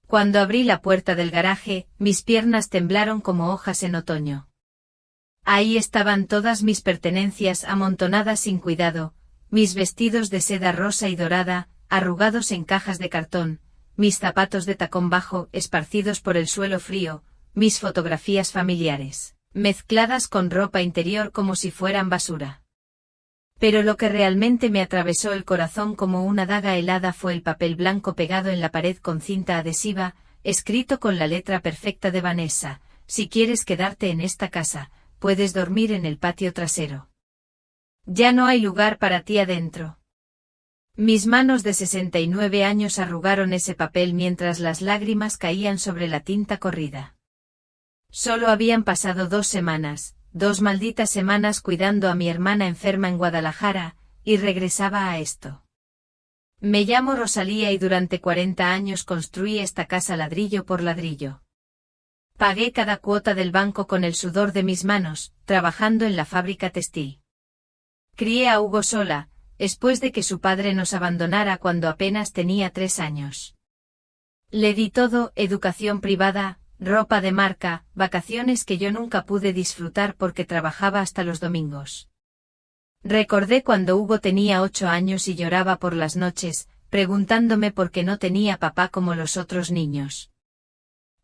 Cuando abrí la puerta del garaje, mis piernas temblaron como hojas en otoño. Ahí estaban todas mis pertenencias amontonadas sin cuidado, mis vestidos de seda rosa y dorada, arrugados en cajas de cartón, mis zapatos de tacón bajo esparcidos por el suelo frío, mis fotografías familiares, mezcladas con ropa interior como si fueran basura. Pero lo que realmente me atravesó el corazón como una daga helada fue el papel blanco pegado en la pared con cinta adhesiva, escrito con la letra perfecta de Vanessa: si quieres quedarte en esta casa, puedes dormir en el patio trasero. Ya no hay lugar para ti adentro. Mis manos de 69 años arrugaron ese papel mientras las lágrimas caían sobre la tinta corrida. Solo habían pasado 2 semanas, 2 malditas semanas cuidando a mi hermana enferma en Guadalajara, y regresaba a esto. Me llamo Rosalía y durante 40 años construí esta casa ladrillo por ladrillo. Pagué cada cuota del banco con el sudor de mis manos, trabajando en la fábrica textil. Crié a Hugo sola, después de que su padre nos abandonara cuando apenas tenía 3 años. Le di todo: educación privada, ropa de marca, vacaciones que yo nunca pude disfrutar porque trabajaba hasta los domingos. Recordé cuando Hugo tenía 8 años y lloraba por las noches, preguntándome por qué no tenía papá como los otros niños.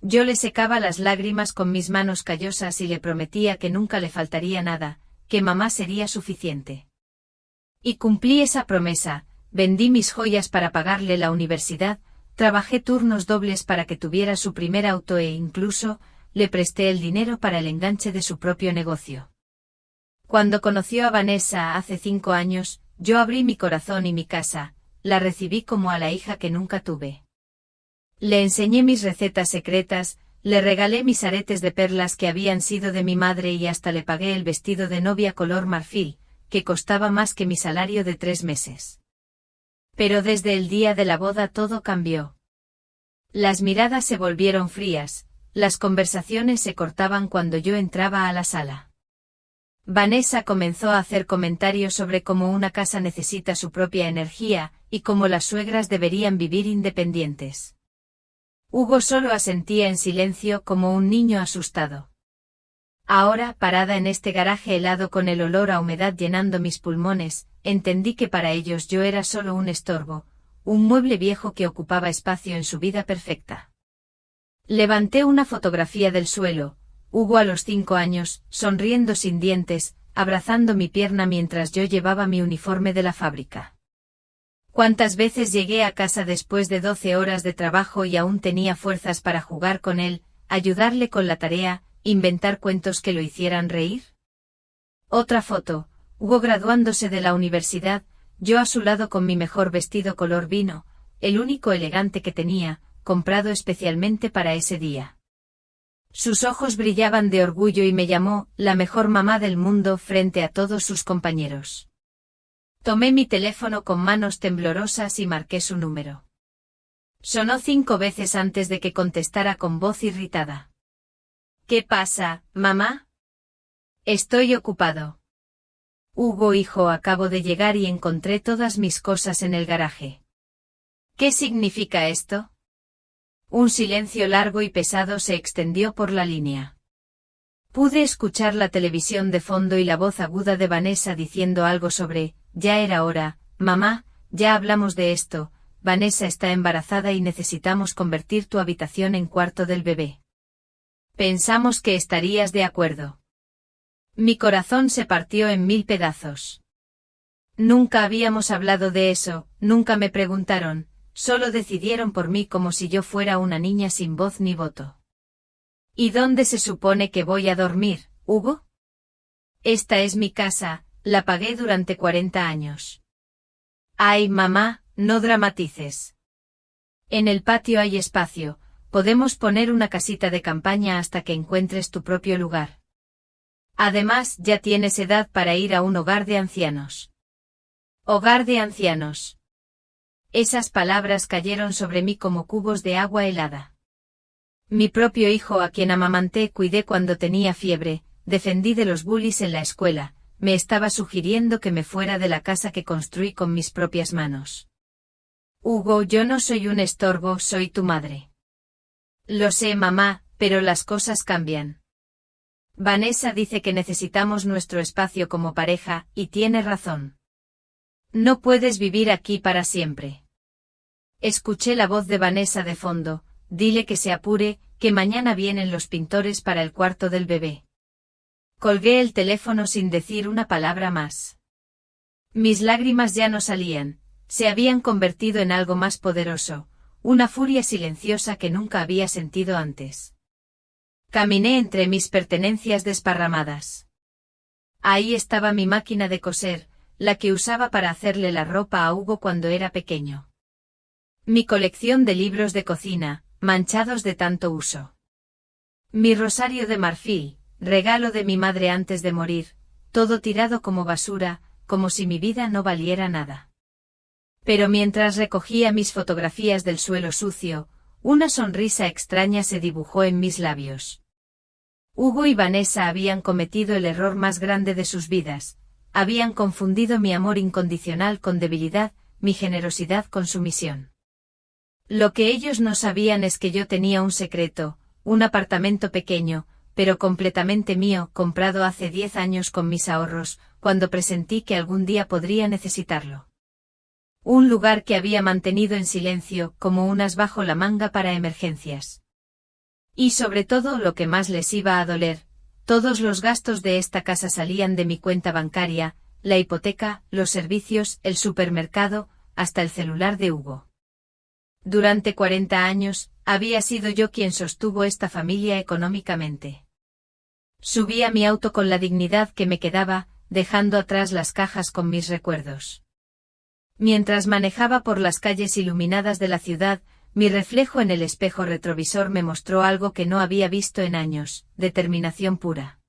Yo le secaba las lágrimas con mis manos callosas y le prometía que nunca le faltaría nada, que mamá sería suficiente. Y cumplí esa promesa, vendí mis joyas para pagarle la universidad, trabajé turnos dobles para que tuviera su primer auto e incluso, le presté el dinero para el enganche de su propio negocio. Cuando conoció a Vanessa hace 5 años, yo abrí mi corazón y mi casa, la recibí como a la hija que nunca tuve. Le enseñé mis recetas secretas, le regalé mis aretes de perlas que habían sido de mi madre y hasta le pagué el vestido de novia color marfil, que costaba más que mi salario de 3 meses. Pero desde el día de la boda todo cambió. Las miradas se volvieron frías, las conversaciones se cortaban cuando yo entraba a la sala. Vanessa comenzó a hacer comentarios sobre cómo una casa necesita su propia energía, y cómo las suegras deberían vivir independientes. Hugo solo asentía en silencio como un niño asustado. Ahora, parada en este garaje helado con el olor a humedad llenando mis pulmones, entendí que para ellos yo era solo un estorbo, un mueble viejo que ocupaba espacio en su vida perfecta. Levanté una fotografía del suelo, Hugo a los 5 años, sonriendo sin dientes, abrazando mi pierna mientras yo llevaba mi uniforme de la fábrica. ¿Cuántas veces llegué a casa después de 12 horas de trabajo y aún tenía fuerzas para jugar con él, ayudarle con la tarea, inventar cuentos que lo hicieran reír? Otra foto, Hugo graduándose de la universidad, yo a su lado con mi mejor vestido color vino, el único elegante que tenía, comprado especialmente para ese día. Sus ojos brillaban de orgullo y me llamó la mejor mamá del mundo frente a todos sus compañeros. Tomé mi teléfono con manos temblorosas y marqué su número. Sonó 5 veces antes de que contestara con voz irritada. ¿Qué pasa, mamá? Estoy ocupado. Hugo, hijo, acabo de llegar y encontré todas mis cosas en el garaje. ¿Qué significa esto? Un silencio largo y pesado se extendió por la línea. Pude escuchar la televisión de fondo y la voz aguda de Vanessa diciendo algo sobre: ya era hora, mamá, ya hablamos de esto, Vanessa está embarazada y necesitamos convertir tu habitación en cuarto del bebé. Pensamos que estarías de acuerdo. Mi corazón se partió en 1000 pedazos. Nunca habíamos hablado de eso, nunca me preguntaron, solo decidieron por mí como si yo fuera una niña sin voz ni voto. ¿Y dónde se supone que voy a dormir, Hugo? Esta es mi casa, la pagué durante 40 años. Ay, mamá, no dramatices. En el patio hay espacio, podemos poner una casita de campaña hasta que encuentres tu propio lugar. Además, ya tienes edad para ir a un hogar de ancianos. Hogar de ancianos. Esas palabras cayeron sobre mí como cubos de agua helada. Mi propio hijo, a quien amamanté, cuidé cuando tenía fiebre, defendí de los bullies en la escuela, me estaba sugiriendo que me fuera de la casa que construí con mis propias manos. Hugo, yo no soy un estorbo, soy tu madre. Lo sé, mamá, pero las cosas cambian. Vanessa dice que necesitamos nuestro espacio como pareja, y tiene razón. No puedes vivir aquí para siempre. Escuché la voz de Vanessa de fondo: dile que se apure, que mañana vienen los pintores para el cuarto del bebé. Colgué el teléfono sin decir una palabra más. Mis lágrimas ya no salían, se habían convertido en algo más poderoso, una furia silenciosa que nunca había sentido antes. Caminé entre mis pertenencias desparramadas. Ahí estaba mi máquina de coser, la que usaba para hacerle la ropa a Hugo cuando era pequeño. Mi colección de libros de cocina, manchados de tanto uso. Mi rosario de marfil, regalo de mi madre antes de morir, todo tirado como basura, como si mi vida no valiera nada. Pero mientras recogía mis fotografías del suelo sucio, una sonrisa extraña se dibujó en mis labios. Hugo y Vanessa habían cometido el error más grande de sus vidas, habían confundido mi amor incondicional con debilidad, mi generosidad con sumisión. Lo que ellos no sabían es que yo tenía un secreto, un apartamento pequeño, pero completamente mío, comprado hace 10 años con mis ahorros, cuando presentí que algún día podría necesitarlo. Un lugar que había mantenido en silencio, como un as bajo la manga para emergencias. Y sobre todo, lo que más les iba a doler, todos los gastos de esta casa salían de mi cuenta bancaria, la hipoteca, los servicios, el supermercado, hasta el celular de Hugo. Durante 40 años, había sido yo quien sostuvo esta familia económicamente. Subí a mi auto con la dignidad que me quedaba, dejando atrás las cajas con mis recuerdos. Mientras manejaba por las calles iluminadas de la ciudad, mi reflejo en el espejo retrovisor me mostró algo que no había visto en años: determinación pura.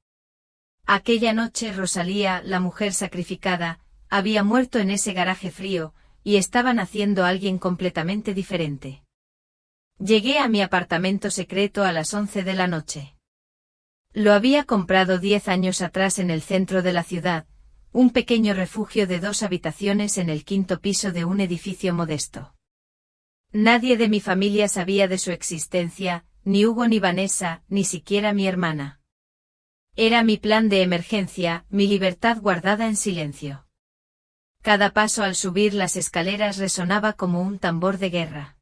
Aquella noche Rosalía, la mujer sacrificada, había muerto en ese garaje frío, y estaba naciendo alguien completamente diferente. Llegué a mi apartamento secreto a las 11 de la noche. Lo había comprado 10 años atrás en el centro de la ciudad, un pequeño refugio de 2 habitaciones en el 5º piso de un edificio modesto. Nadie de mi familia sabía de su existencia, ni Hugo ni Vanessa, ni siquiera mi hermana. Era mi plan de emergencia, mi libertad guardada en silencio. Cada paso al subir las escaleras resonaba como un tambor de guerra.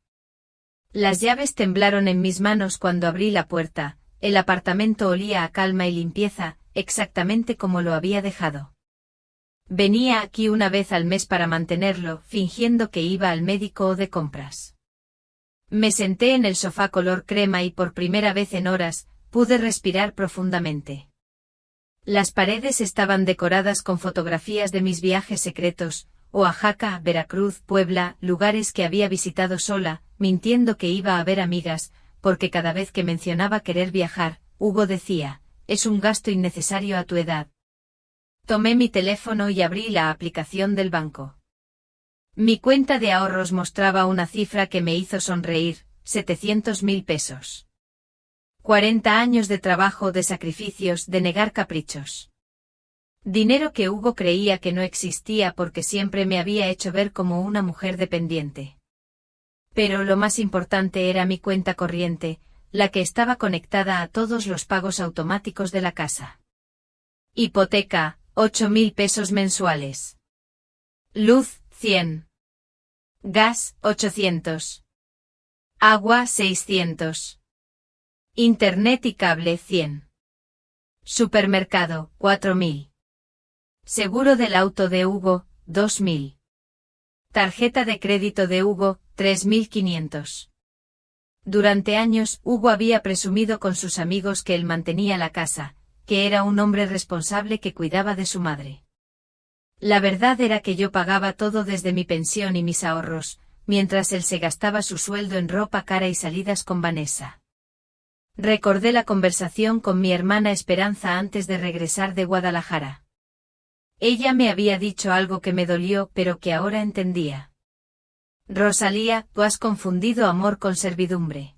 Las llaves temblaron en mis manos cuando abrí la puerta. El apartamento olía a calma y limpieza, exactamente como lo había dejado. Venía aquí una vez al mes para mantenerlo, fingiendo que iba al médico o de compras. Me senté en el sofá color crema y por primera vez en horas, pude respirar profundamente. Las paredes estaban decoradas con fotografías de mis viajes secretos: Oaxaca, Veracruz, Puebla, lugares que había visitado sola, mintiendo que iba a ver amigas, porque cada vez que mencionaba querer viajar, Hugo decía: es un gasto innecesario a tu edad. Tomé mi teléfono y abrí la aplicación del banco. Mi cuenta de ahorros mostraba una cifra que me hizo sonreír: 700.000 pesos. 40 años de trabajo, de sacrificios, de negar caprichos. Dinero que Hugo creía que no existía porque siempre me había hecho ver como una mujer dependiente. Pero lo más importante era mi cuenta corriente, la que estaba conectada a todos los pagos automáticos de la casa. Hipoteca, 8.000 pesos mensuales. Luz, 100. Gas, 800. Agua, 600. Internet y cable, 100. Supermercado, 4.000. Seguro del auto de Hugo, 2.000. Tarjeta de crédito de Hugo, 3.500. Durante años, Hugo había presumido con sus amigos que él mantenía la casa, que era un hombre responsable que cuidaba de su madre. La verdad era que yo pagaba todo desde mi pensión y mis ahorros, mientras él se gastaba su sueldo en ropa cara y salidas con Vanessa. Recordé la conversación con mi hermana Esperanza antes de regresar de Guadalajara. Ella me había dicho algo que me dolió, pero que ahora entendía. Rosalía, tú has confundido amor con servidumbre.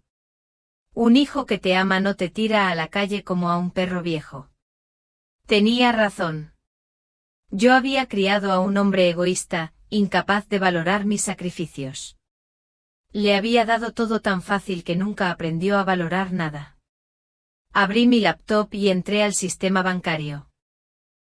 Un hijo que te ama no te tira a la calle como a un perro viejo. Tenía razón. Yo había criado a un hombre egoísta, incapaz de valorar mis sacrificios. Le había dado todo tan fácil que nunca aprendió a valorar nada. Abrí mi laptop y entré al sistema bancario.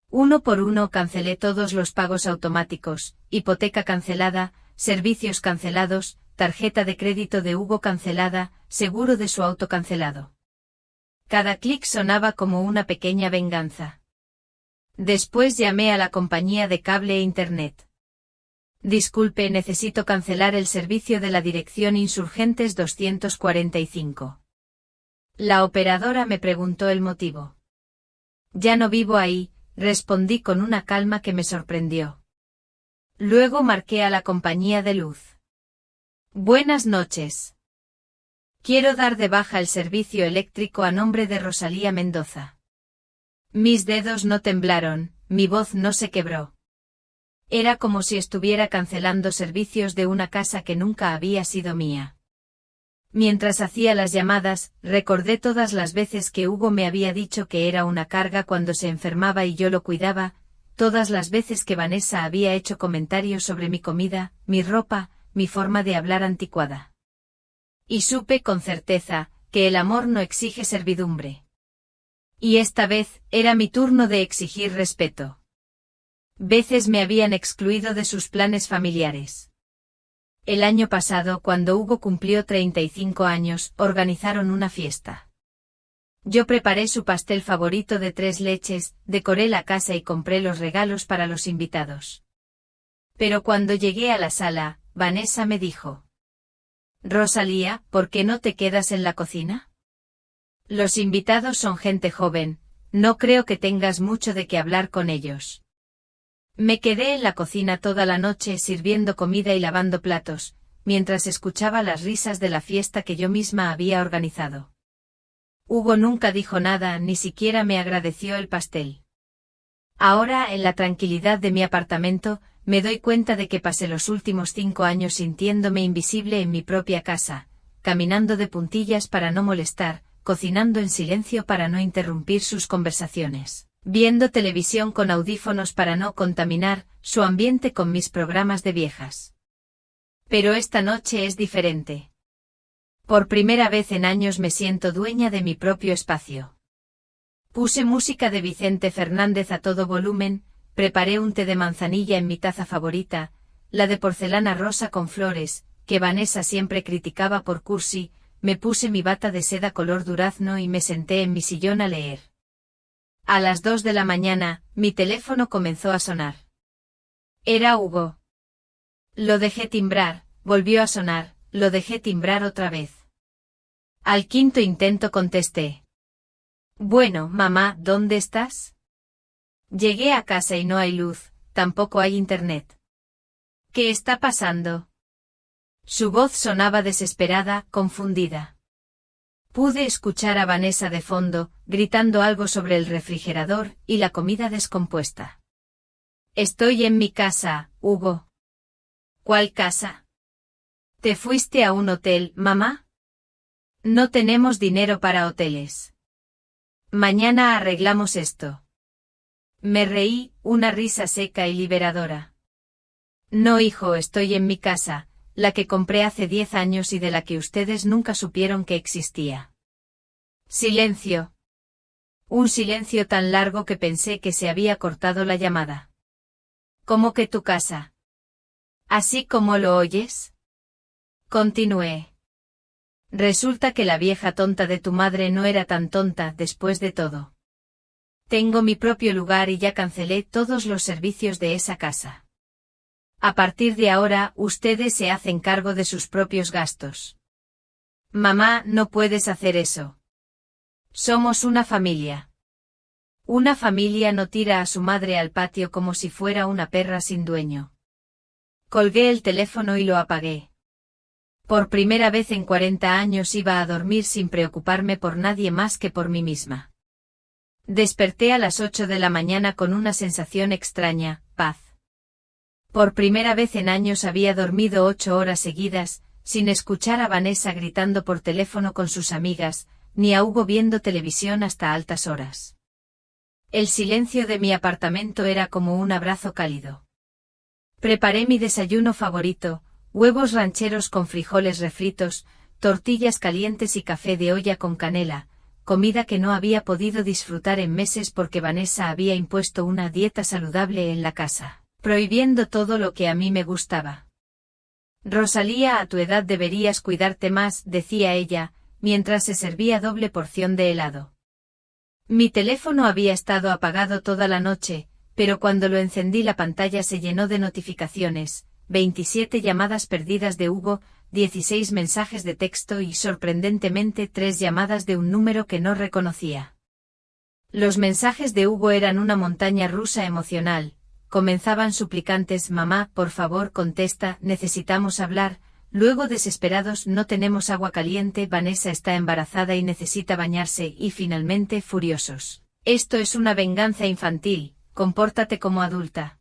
Uno por uno cancelé todos los pagos automáticos, hipoteca cancelada, servicios cancelados, tarjeta de crédito de Hugo cancelada, seguro de su auto cancelado. Cada clic sonaba como una pequeña venganza. Después llamé a la compañía de cable e internet. Disculpe, necesito cancelar el servicio de la dirección Insurgentes 245. La operadora me preguntó el motivo. Ya no vivo ahí, respondí con una calma que me sorprendió. Luego marqué a la compañía de luz. Buenas noches. Quiero dar de baja el servicio eléctrico a nombre de Rosalía Mendoza. Mis dedos no temblaron, mi voz no se quebró. Era como si estuviera cancelando servicios de una casa que nunca había sido mía. Mientras hacía las llamadas, recordé todas las veces que Hugo me había dicho que era una carga cuando se enfermaba y yo lo cuidaba, todas las veces que Vanessa había hecho comentarios sobre mi comida, mi ropa, mi forma de hablar anticuada. Y supe con certeza que el amor no exige servidumbre. Y esta vez era mi turno de exigir respeto. Veces me habían excluido de sus planes familiares. El año pasado, cuando Hugo cumplió 35 años, organizaron una fiesta. Yo preparé su pastel favorito de 3 leches, decoré la casa y compré los regalos para los invitados. Pero cuando llegué a la sala, Vanessa me dijo: Rosalía, ¿por qué no te quedas en la cocina? Los invitados son gente joven, no creo que tengas mucho de qué hablar con ellos. Me quedé en la cocina toda la noche sirviendo comida y lavando platos, mientras escuchaba las risas de la fiesta que yo misma había organizado. Hugo nunca dijo nada, ni siquiera me agradeció el pastel. Ahora, en la tranquilidad de mi apartamento, me doy cuenta de que pasé los últimos 5 años sintiéndome invisible en mi propia casa, caminando de puntillas para no molestar, cocinando en silencio para no interrumpir sus conversaciones, viendo televisión con audífonos para no contaminar su ambiente con mis programas de viejas. Pero esta noche es diferente. Por primera vez en años me siento dueña de mi propio espacio. Puse música de Vicente Fernández a todo volumen, preparé un té de manzanilla en mi taza favorita, la de porcelana rosa con flores, que Vanessa siempre criticaba por cursi, me puse mi bata de seda color durazno y me senté en mi sillón a leer. A las 2 de la mañana, mi teléfono comenzó a sonar. Era Hugo. Lo dejé timbrar, volvió a sonar, lo dejé timbrar otra vez. Al quinto intento contesté. Bueno, mamá, ¿dónde estás? Llegué a casa y no hay luz, tampoco hay internet. ¿Qué está pasando? Su voz sonaba desesperada, confundida. Pude escuchar a Vanessa de fondo, gritando algo sobre el refrigerador y la comida descompuesta. Estoy en mi casa, Hugo. ¿Cuál casa? ¿Te fuiste a un hotel, mamá? No tenemos dinero para hoteles. Mañana arreglamos esto. Me reí, una risa seca y liberadora. No, hijo, estoy en mi casa, la que compré hace 10 años y de la que ustedes nunca supieron que existía. Silencio. Un silencio tan largo que pensé que se había cortado la llamada. ¿Cómo que tu casa? ¿Así como lo oyes? Continué. Resulta que la vieja tonta de tu madre no era tan tonta después de todo. Tengo mi propio lugar y ya cancelé todos los servicios de esa casa. A partir de ahora, ustedes se hacen cargo de sus propios gastos. Mamá, no puedes hacer eso. Somos una familia. Una familia no tira a su madre al patio como si fuera una perra sin dueño. Colgué el teléfono y lo apagué. Por primera vez en 40 años iba a dormir sin preocuparme por nadie más que por mí misma. Desperté a las 8 de la mañana con una sensación extraña, paz. Por primera vez en años había dormido 8 horas seguidas, sin escuchar a Vanessa gritando por teléfono con sus amigas, ni a Hugo viendo televisión hasta altas horas. El silencio de mi apartamento era como un abrazo cálido. Preparé mi desayuno favorito, huevos rancheros con frijoles refritos, tortillas calientes y café de olla con canela, comida que no había podido disfrutar en meses porque Vanessa había impuesto una dieta saludable en la casa, prohibiendo todo lo que a mí me gustaba. Rosalía, a tu edad deberías cuidarte más, decía ella, mientras se servía doble porción de helado. Mi teléfono había estado apagado toda la noche, pero cuando lo encendí la pantalla se llenó de notificaciones, 27 llamadas perdidas de Hugo, 16 mensajes de texto y sorprendentemente 3 llamadas de un número que no reconocía. Los mensajes de Hugo eran una montaña rusa emocional. Comenzaban suplicantes: mamá, por favor contesta, necesitamos hablar. Luego desesperados: no tenemos agua caliente, Vanessa está embarazada y necesita bañarse. Y finalmente furiosos: esto es una venganza infantil, compórtate como adulta.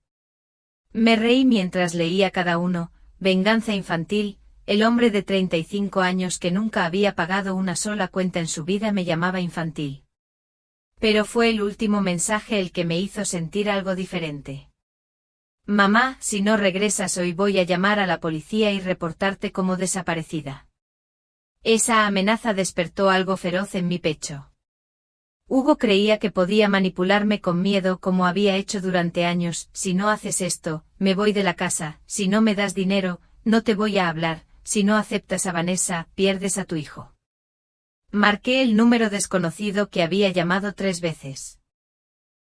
Me reí mientras leía cada uno. Venganza infantil. El hombre de 35 años que nunca había pagado una sola cuenta en su vida me llamaba infantil. Pero fue el último mensaje el que me hizo sentir algo diferente. Mamá, si no regresas hoy voy a llamar a la policía y reportarte como desaparecida. Esa amenaza despertó algo feroz en mi pecho. Hugo creía que podía manipularme con miedo como había hecho durante años: si no haces esto, me voy de la casa; si no me das dinero, no te voy a hablar; si no aceptas a Vanessa, pierdes a tu hijo. Marqué el número desconocido que había llamado 3 veces.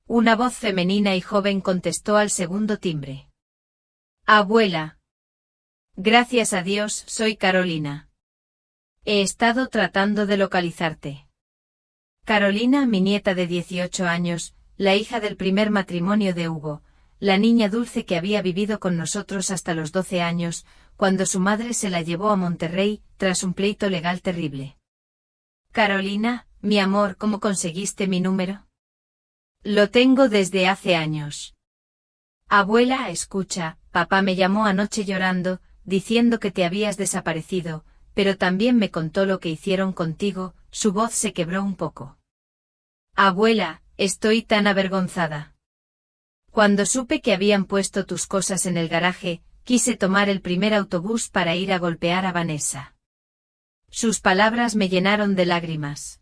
Una voz femenina y joven contestó al segundo timbre. Abuela. Gracias a Dios, soy Carolina. He estado tratando de localizarte. Carolina, mi nieta de 18 años, la hija del primer matrimonio de Hugo, la niña dulce que había vivido con nosotros hasta los 12 años, cuando su madre se la llevó a Monterrey, tras un pleito legal terrible. Carolina, mi amor, ¿cómo conseguiste mi número? Lo tengo desde hace años. Abuela, escucha, papá me llamó anoche llorando, diciendo que te habías desaparecido, pero también me contó lo que hicieron contigo. Su voz se quebró un poco. Abuela, estoy tan avergonzada. Cuando supe que habían puesto tus cosas en el garaje, quise tomar el primer autobús para ir a golpear a Vanessa. Sus palabras me llenaron de lágrimas.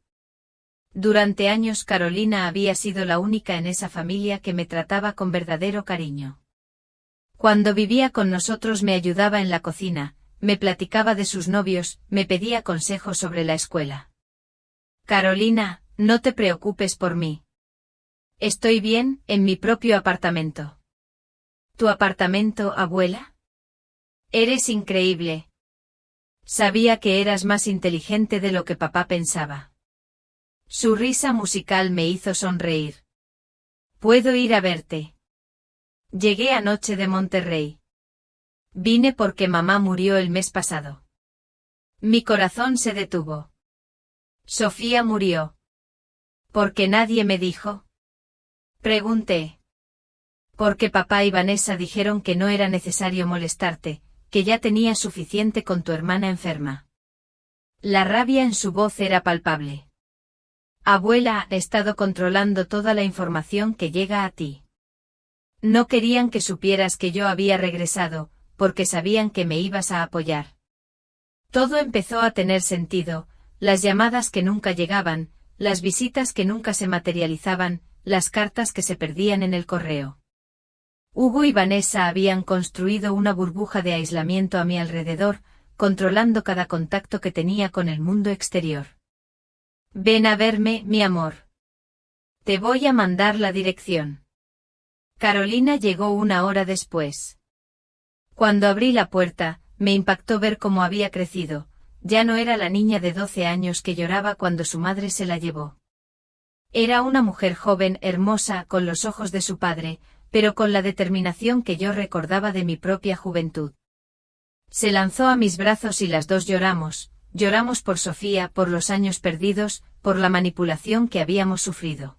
Durante años Carolina había sido la única en esa familia que me trataba con verdadero cariño. Cuando vivía con nosotros me ayudaba en la cocina, me platicaba de sus novios, me pedía consejos sobre la escuela. Carolina, no te preocupes por mí. Estoy bien, en mi propio apartamento. ¿Tu apartamento, abuela? Eres increíble. Sabía que eras más inteligente de lo que papá pensaba. Su risa musical me hizo sonreír. ¿Puedo ir a verte? Llegué anoche de Monterrey. Vine porque mamá murió el mes pasado. Mi corazón se detuvo. Sofía murió. ¿Por qué nadie me dijo? Pregunté. Porque papá y Vanessa dijeron que no era necesario molestarte, que ya tenía suficiente con tu hermana enferma. La rabia en su voz era palpable. Abuela, he estado controlando toda la información que llega a ti. No querían que supieras que yo había regresado, porque sabían que me ibas a apoyar. Todo empezó a tener sentido: las llamadas que nunca llegaban, las visitas que nunca se materializaban, las cartas que se perdían en el correo. Hugo y Vanessa habían construido una burbuja de aislamiento a mi alrededor, controlando cada contacto que tenía con el mundo exterior. Ven a verme, mi amor. Te voy a mandar la dirección. Carolina llegó 1 hora después. Cuando abrí la puerta, me impactó ver cómo había crecido. Ya no era la niña de 12 años que lloraba cuando su madre se la llevó. Era una mujer joven, hermosa, con los ojos de su padre, pero con la determinación que yo recordaba de mi propia juventud. Se lanzó a mis brazos y las dos lloramos. Lloramos por Sofía, por los años perdidos, por la manipulación que habíamos sufrido.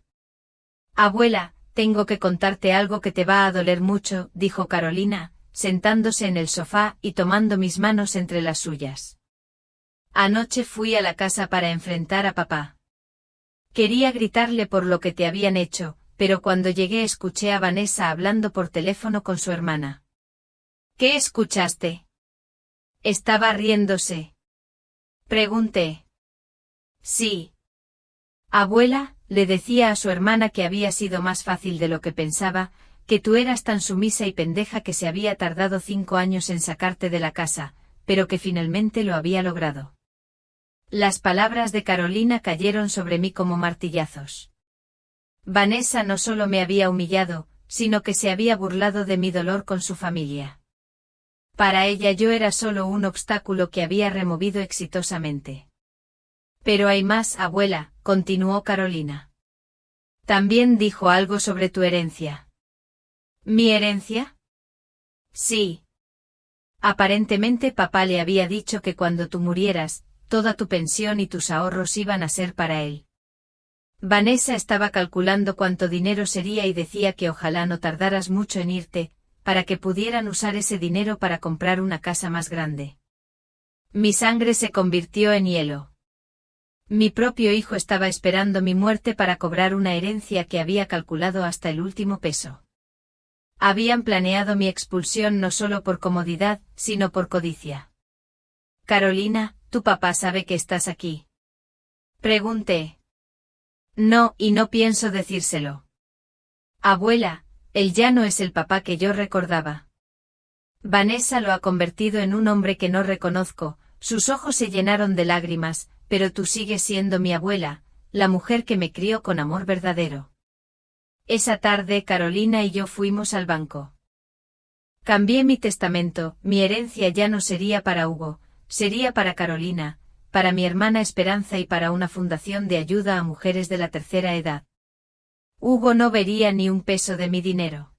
Abuela, tengo que contarte algo que te va a doler mucho, dijo Carolina, sentándose en el sofá y tomando mis manos entre las suyas. Anoche fui a la casa para enfrentar a papá. Quería gritarle por lo que te habían hecho, pero cuando llegué escuché a Vanessa hablando por teléfono con su hermana. ¿Qué escuchaste? ¿Estaba riéndose? Pregunté. Sí. Abuela, le decía a su hermana que había sido más fácil de lo que pensaba, que tú eras tan sumisa y pendeja que se había tardado 5 años en sacarte de la casa, pero que finalmente lo había logrado. Las palabras de Carolina cayeron sobre mí como martillazos. Vanessa no solo me había humillado, sino que se había burlado de mi dolor con su familia. Para ella yo era solo un obstáculo que había removido exitosamente. Pero hay más, abuela, continuó Carolina. También dijo algo sobre tu herencia. ¿Mi herencia? Sí. Aparentemente papá le había dicho que cuando tú murieras, toda tu pensión y tus ahorros iban a ser para él. Vanessa estaba calculando cuánto dinero sería y decía que ojalá no tardaras mucho en irte, para que pudieran usar ese dinero para comprar una casa más grande. Mi sangre se convirtió en hielo. Mi propio hijo estaba esperando mi muerte para cobrar una herencia que había calculado hasta el último peso. Habían planeado mi expulsión no solo por comodidad, sino por codicia. Carolina, ¿tu papá sabe que estás aquí? Pregunté. No, y no pienso decírselo. Abuela, él ya no es el papá que yo recordaba. Vanessa lo ha convertido en un hombre que no reconozco, sus ojos se llenaron de lágrimas, pero tú sigues siendo mi abuela, la mujer que me crió con amor verdadero. Esa tarde Carolina y yo fuimos al banco. Cambié mi testamento, mi herencia ya no sería para Hugo, sería para Carolina, para mi hermana Esperanza y para una fundación de ayuda a mujeres de la tercera edad. Hugo no vería ni un peso de mi dinero.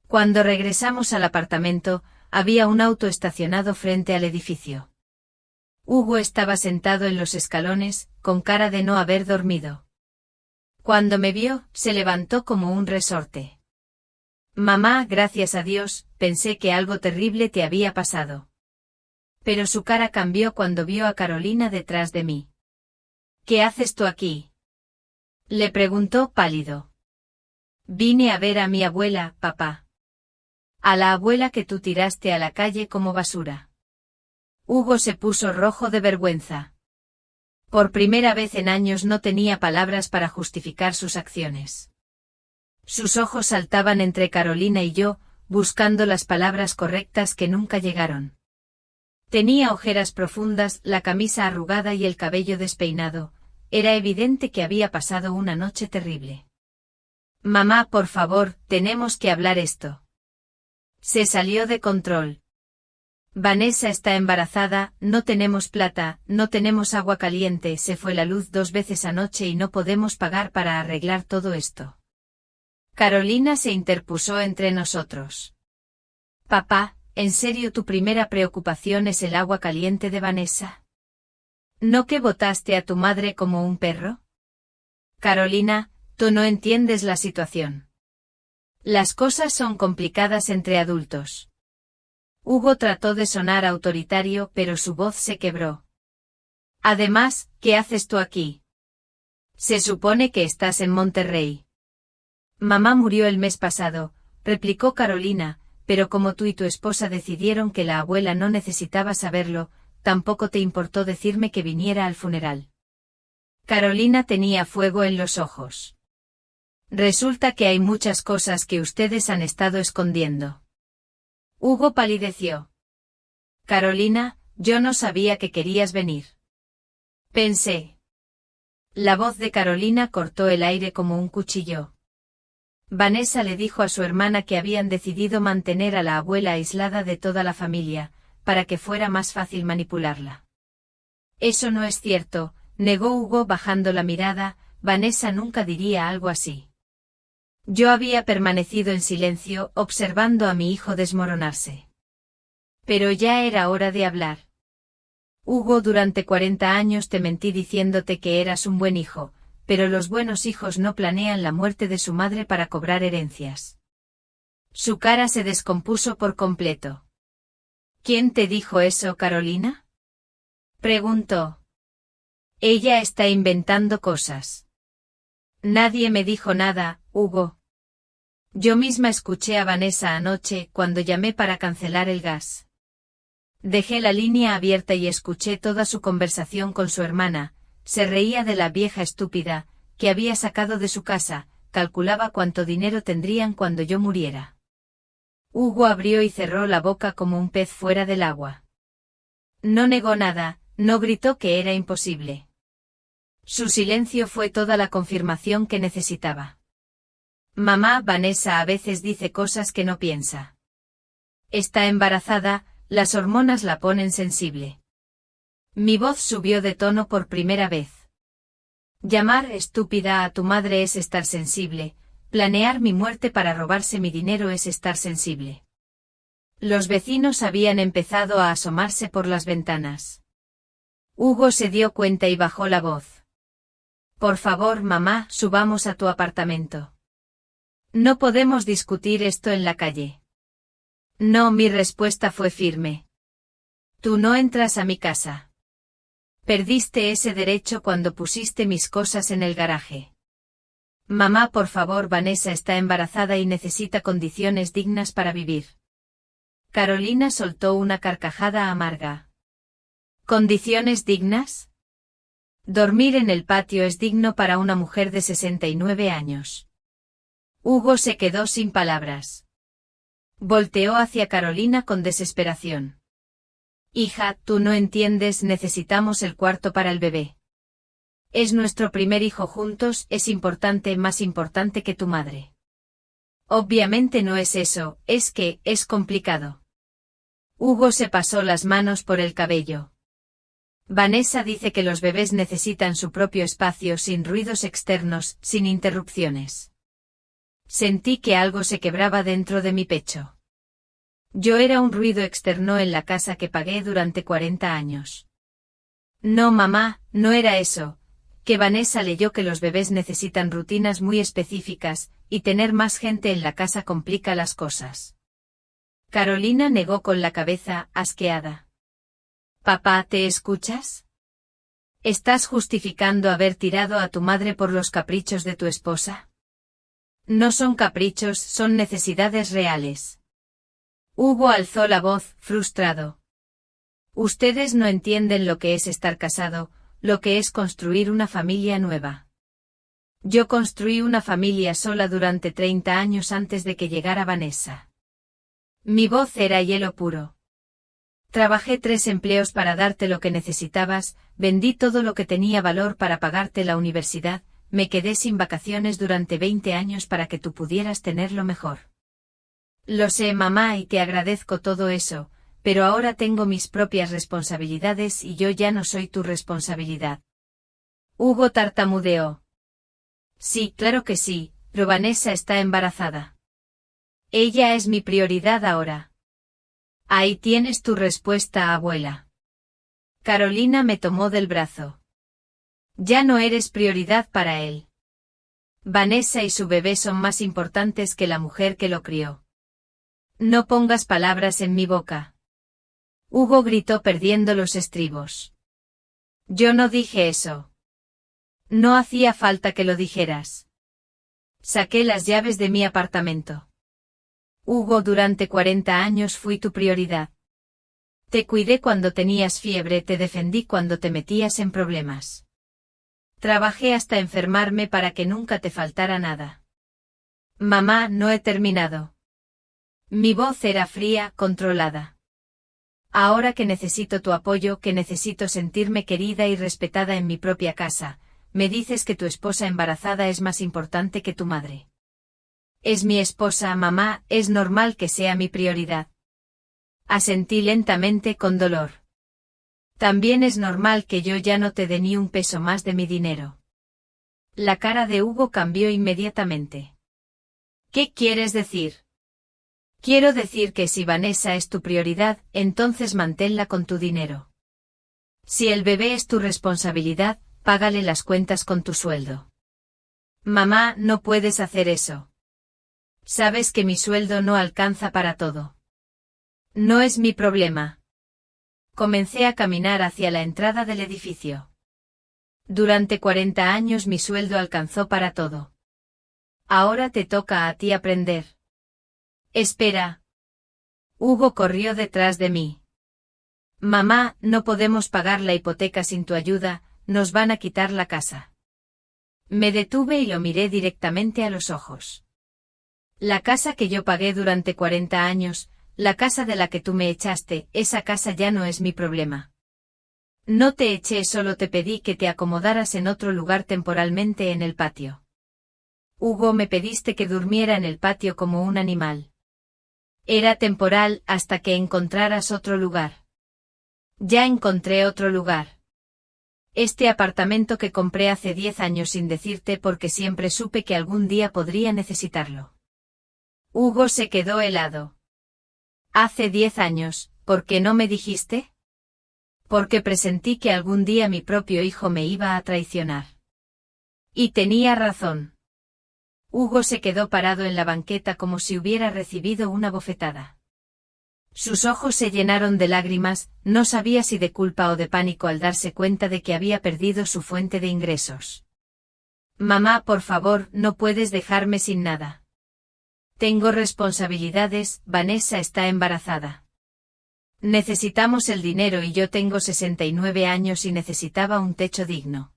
Cuando regresamos al apartamento, había un auto estacionado frente al edificio. Hugo estaba sentado en los escalones, con cara de no haber dormido. Cuando me vio, se levantó como un resorte. Mamá, gracias a Dios, pensé que algo terrible te había pasado. Pero su cara cambió cuando vio a Carolina detrás de mí. ¿Qué haces tú aquí? Le preguntó pálido. Vine a ver a mi abuela, papá. A la abuela que tú tiraste a la calle como basura. Hugo se puso rojo de vergüenza. Por primera vez en años no tenía palabras para justificar sus acciones. Sus ojos saltaban entre Carolina y yo, buscando las palabras correctas que nunca llegaron. Tenía ojeras profundas, la camisa arrugada y el cabello despeinado. Era evidente que había pasado una noche terrible. Mamá, por favor, tenemos que hablar esto. Se salió de control. Vanessa está embarazada, no tenemos plata, no tenemos agua caliente, se fue la luz 2 veces anoche y no podemos pagar para arreglar todo esto. Carolina se interpuso entre nosotros. Papá, ¿en serio tu primera preocupación es el agua caliente de Vanessa? ¿No que botaste a tu madre como un perro? Carolina, tú no entiendes la situación. Las cosas son complicadas entre adultos. Hugo trató de sonar autoritario, pero su voz se quebró. Además, ¿qué haces tú aquí? Se supone que estás en Monterrey. Mamá murió el mes pasado, replicó Carolina, pero como tú y tu esposa decidieron que la abuela no necesitaba saberlo, tampoco te importó decirme que viniera al funeral. Carolina tenía fuego en los ojos. Resulta que hay muchas cosas que ustedes han estado escondiendo. Hugo palideció. Carolina, yo no sabía que querías venir. Pensé. La voz de Carolina cortó el aire como un cuchillo. Vanessa le dijo a su hermana que habían decidido mantener a la abuela aislada de toda la familia, para que fuera más fácil manipularla. Eso no es cierto, negó Hugo bajando la mirada, Vanessa nunca diría algo así. Yo había permanecido en silencio, observando a mi hijo desmoronarse. Pero ya era hora de hablar. Hugo, durante 40 años te mentí diciéndote que eras un buen hijo, pero los buenos hijos no planean la muerte de su madre para cobrar herencias. Su cara se descompuso por completo. ¿Quién te dijo eso, Carolina? Preguntó. Ella está inventando cosas. Nadie me dijo nada, Hugo. Yo misma escuché a Vanessa anoche cuando llamé para cancelar el gas. Dejé la línea abierta y escuché toda su conversación con su hermana. Se reía de la vieja estúpida, que había sacado de su casa, calculaba cuánto dinero tendrían cuando yo muriera. Hugo abrió y cerró la boca como un pez fuera del agua. No negó nada, no gritó que era imposible. Su silencio fue toda la confirmación que necesitaba. Mamá, Vanessa a veces dice cosas que no piensa. Está embarazada, las hormonas la ponen sensible. Mi voz subió de tono por primera vez. Llamar estúpida a tu madre es estar sensible, planear mi muerte para robarse mi dinero es estar sensible. Los vecinos habían empezado a asomarse por las ventanas. Hugo se dio cuenta y bajó la voz. Por favor, mamá, subamos a tu apartamento. No podemos discutir esto en la calle. No, mi respuesta fue firme. Tú no entras a mi casa. Perdiste ese derecho cuando pusiste mis cosas en el garaje. Mamá, por favor, Vanessa está embarazada y necesita condiciones dignas para vivir. Carolina soltó una carcajada amarga. ¿Condiciones dignas? Dormir en el patio es digno para una mujer de 69 años. Hugo se quedó sin palabras. Volteó hacia Carolina con desesperación. Hija, tú no entiendes, necesitamos el cuarto para el bebé. Es nuestro primer hijo juntos, es importante, más importante que tu madre. Obviamente no es eso, es que, es complicado. Hugo se pasó las manos por el cabello. Vanessa dice que los bebés necesitan su propio espacio sin ruidos externos, sin interrupciones. Sentí que algo se quebraba dentro de mi pecho. Yo era un ruido externo en la casa que pagué durante 40 años. No, mamá, no era eso, que Vanessa leyó que los bebés necesitan rutinas muy específicas, y tener más gente en la casa complica las cosas. Carolina negó con la cabeza, asqueada. Papá, ¿te escuchas? ¿Estás justificando haber tirado a tu madre por los caprichos de tu esposa? No son caprichos, son necesidades reales. Hugo alzó la voz, frustrado. Ustedes no entienden lo que es estar casado, lo que es construir una familia nueva. Yo construí una familia sola durante 30 años antes de que llegara Vanessa. Mi voz era hielo puro. Trabajé 3 empleos para darte lo que necesitabas, vendí todo lo que tenía valor para pagarte la universidad, me quedé sin vacaciones durante 20 años para que tú pudieras tenerlo mejor. Lo sé, mamá, y te agradezco todo eso, pero ahora tengo mis propias responsabilidades y yo ya no soy tu responsabilidad. Hugo tartamudeó. Sí, claro que sí, pero Vanessa está embarazada. Ella es mi prioridad ahora. Ahí tienes tu respuesta, abuela. Carolina me tomó del brazo. Ya no eres prioridad para él. Vanessa y su bebé son más importantes que la mujer que lo crió. No pongas palabras en mi boca. Hugo gritó perdiendo los estribos. Yo no dije eso. No hacía falta que lo dijeras. Saqué las llaves de mi apartamento. Hugo, durante 40 años fui tu prioridad. Te cuidé cuando tenías fiebre, te defendí cuando te metías en problemas. Trabajé hasta enfermarme para que nunca te faltara nada. Mamá, no he terminado. Mi voz era fría, controlada. Ahora que necesito tu apoyo, que necesito sentirme querida y respetada en mi propia casa, me dices que tu esposa embarazada es más importante que tu madre. Es mi esposa, mamá, es normal que sea mi prioridad. Asentí lentamente con dolor. También es normal que yo ya no te dé ni un peso más de mi dinero. La cara de Hugo cambió inmediatamente. ¿Qué quieres decir? Quiero decir que si Vanessa es tu prioridad, entonces manténla con tu dinero. Si el bebé es tu responsabilidad, págale las cuentas con tu sueldo. Mamá, no puedes hacer eso. Sabes que mi sueldo no alcanza para todo. No es mi problema. Comencé a caminar hacia la entrada del edificio. Durante 40 años mi sueldo alcanzó para todo. Ahora te toca a ti aprender. Espera. Hugo corrió detrás de mí. Mamá, no podemos pagar la hipoteca sin tu ayuda, nos van a quitar la casa. Me detuve y lo miré directamente a los ojos. La casa que yo pagué durante 40 años, la casa de la que tú me echaste, esa casa ya no es mi problema. No te eché, solo te pedí que te acomodaras en otro lugar temporalmente en el patio. Hugo, me pediste que durmiera en el patio como un animal. Era temporal hasta que encontraras otro lugar. Ya encontré otro lugar. Este apartamento que compré hace 10 años sin decirte porque siempre supe que algún día podría necesitarlo. Hugo se quedó helado. Hace 10 años, ¿por qué no me dijiste? Porque presentí que algún día mi propio hijo me iba a traicionar. Y tenía razón. Hugo se quedó parado en la banqueta como si hubiera recibido una bofetada. Sus ojos se llenaron de lágrimas, no sabía si de culpa o de pánico al darse cuenta de que había perdido su fuente de ingresos. Mamá, por favor, no puedes dejarme sin nada. Tengo responsabilidades, Vanessa está embarazada. Necesitamos el dinero y yo tengo 69 años y necesitaba un techo digno.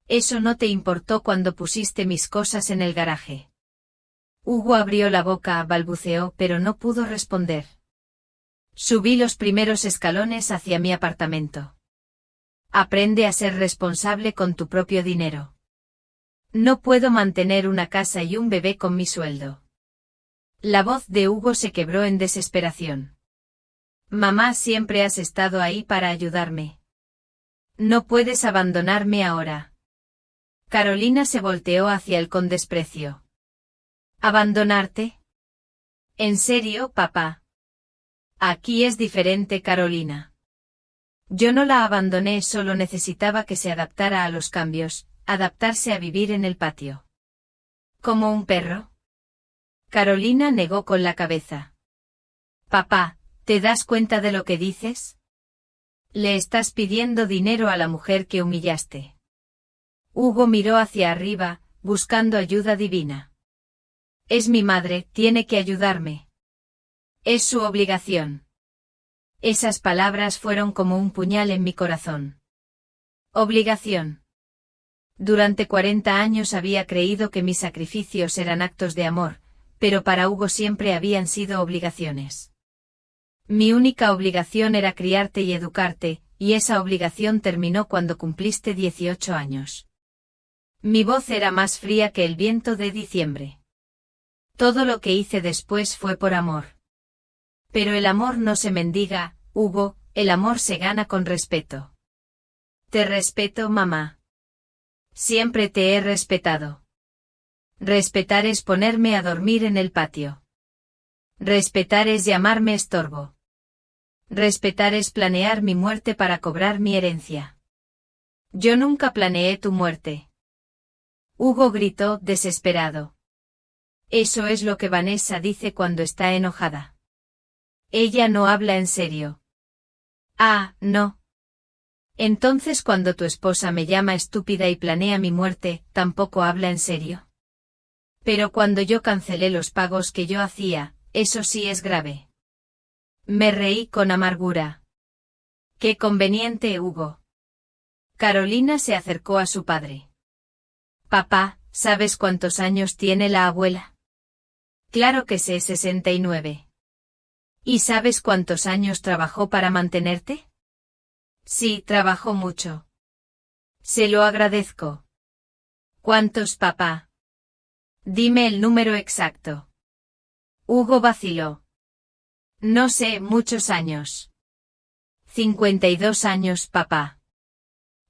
Eso no te importó cuando pusiste mis cosas en el garaje. Hugo abrió la boca, balbuceó, pero no pudo responder. Subí los primeros escalones hacia mi apartamento. Aprende a ser responsable con tu propio dinero. No puedo mantener una casa y un bebé con mi sueldo. La voz de Hugo se quebró en desesperación. Mamá, siempre has estado ahí para ayudarme. No puedes abandonarme ahora. Carolina se volteó hacia él con desprecio. ¿Abandonarte? ¿En serio, papá? Aquí es diferente, Carolina. Yo no la abandoné, solo necesitaba que se adaptara a los cambios, adaptarse a vivir en el patio. ¿Como un perro? Carolina negó con la cabeza. Papá, ¿te das cuenta de lo que dices? Le estás pidiendo dinero a la mujer que humillaste. Hugo miró hacia arriba, buscando ayuda divina. Es mi madre, tiene que ayudarme. Es su obligación. Esas palabras fueron como un puñal en mi corazón. Obligación. Durante 40 años había creído que mis sacrificios eran actos de amor, pero para Hugo siempre habían sido obligaciones. Mi única obligación era criarte y educarte, y esa obligación terminó cuando cumpliste 18 años. Mi voz era más fría que el viento de diciembre. Todo lo que hice después fue por amor. Pero el amor no se mendiga, Hugo, el amor se gana con respeto. Te respeto, mamá. Siempre te he respetado. Respetar es ponerme a dormir en el patio. Respetar es llamarme estorbo. Respetar es planear mi muerte para cobrar mi herencia. Yo nunca planeé tu muerte. Hugo gritó, desesperado. Eso es lo que Vanessa dice cuando está enojada. Ella no habla en serio. Ah, no. Entonces cuando tu esposa me llama estúpida y planea mi muerte, ¿tampoco habla en serio? Pero cuando yo cancelé los pagos que yo hacía, eso sí es grave. Me reí con amargura. Qué conveniente, Hugo. Carolina se acercó a su padre. Papá, ¿sabes cuántos años tiene la abuela? Claro que sé, 69. ¿Y sabes cuántos años trabajó para mantenerte? Sí, trabajó mucho. Se lo agradezco. ¿Cuántos, papá? Dime el número exacto. Hugo vaciló. No sé, muchos años. 52 años, papá.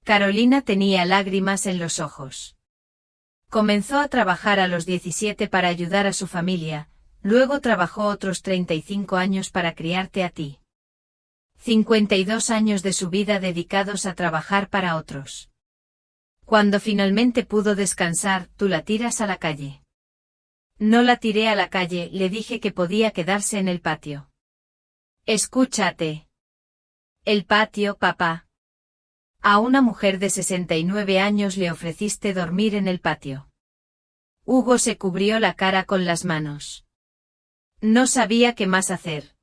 Carolina tenía lágrimas en los ojos. Comenzó a trabajar a los 17 para ayudar a su familia, luego trabajó otros 35 años para criarte a ti. 52 años de su vida dedicados a trabajar para otros. Cuando finalmente pudo descansar, tú la tiras a la calle. No la tiré a la calle, le dije que podía quedarse en el patio. Escúchate. El patio, papá. A una mujer de 69 años le ofreciste dormir en el patio. Hugo se cubrió la cara con las manos. No sabía qué más hacer.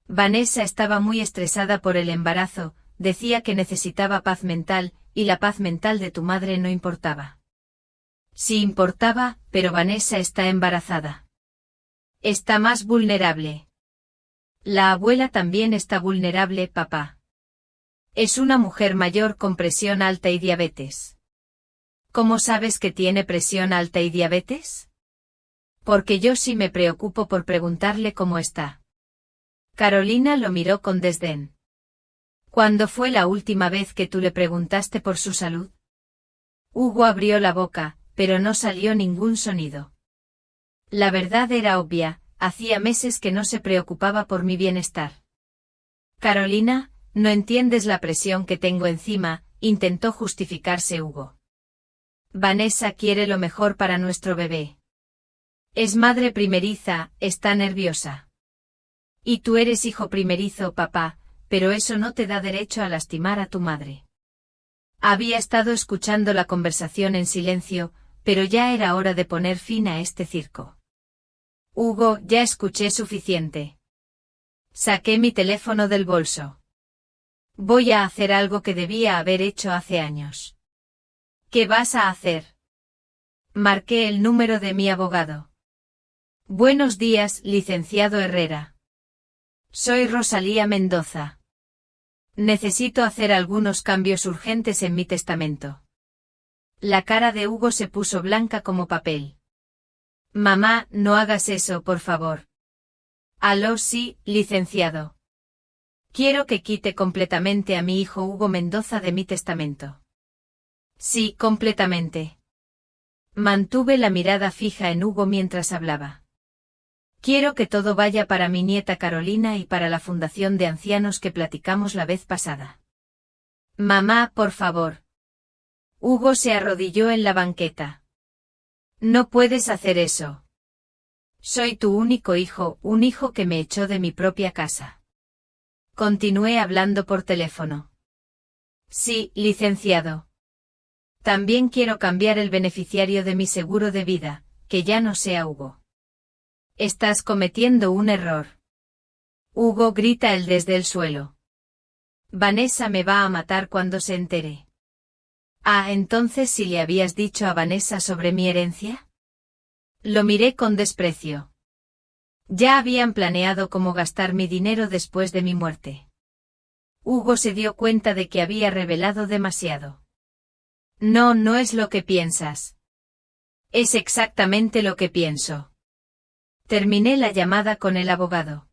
Vanessa estaba muy estresada por el embarazo, decía que necesitaba paz mental, y la paz mental de tu madre no importaba. Sí importaba, pero Vanessa está embarazada. Está más vulnerable. La abuela también está vulnerable, papá. Es una mujer mayor con presión alta y diabetes. ¿Cómo sabes que tiene presión alta y diabetes? Porque yo sí me preocupo por preguntarle cómo está. Carolina lo miró con desdén. ¿Cuándo fue la última vez que tú le preguntaste por su salud? Hugo abrió la boca, pero no salió ningún sonido. La verdad era obvia, hacía meses que no se preocupaba por mi bienestar. Carolina, no entiendes la presión que tengo encima, intentó justificarse Hugo. Vanessa quiere lo mejor para nuestro bebé. Es madre primeriza, está nerviosa. Y tú eres hijo primerizo, papá, pero eso no te da derecho a lastimar a tu madre. Había estado escuchando la conversación en silencio, pero ya era hora de poner fin a este circo. Hugo, ya escuché suficiente. Saqué mi teléfono del bolso. Voy a hacer algo que debía haber hecho hace años. ¿Qué vas a hacer? Marqué el número de mi abogado. Buenos días, licenciado Herrera. Soy Rosalía Mendoza. Necesito hacer algunos cambios urgentes en mi testamento. La cara de Hugo se puso blanca como papel. Mamá, no hagas eso, por favor. Aló, sí, licenciado. Quiero que quite completamente a mi hijo Hugo Mendoza de mi testamento. Sí, completamente. Mantuve la mirada fija en Hugo mientras hablaba. Quiero que todo vaya para mi nieta Carolina y para la fundación de ancianos que platicamos la vez pasada. Mamá, por favor. Hugo se arrodilló en la banqueta. No puedes hacer eso. Soy tu único hijo, un hijo que me echó de mi propia casa. Continué hablando por teléfono. Sí, licenciado. También quiero cambiar el beneficiario de mi seguro de vida, que ya no sea Hugo. Estás cometiendo un error. Hugo grita él desde el suelo. Vanessa me va a matar cuando se entere. Ah, entonces ¿sí le habías dicho a Vanessa sobre mi herencia? Lo miré con desprecio. Ya habían planeado cómo gastar mi dinero después de mi muerte. Hugo se dio cuenta de que había revelado demasiado. No, no es lo que piensas. Es exactamente lo que pienso. Terminé la llamada con el abogado.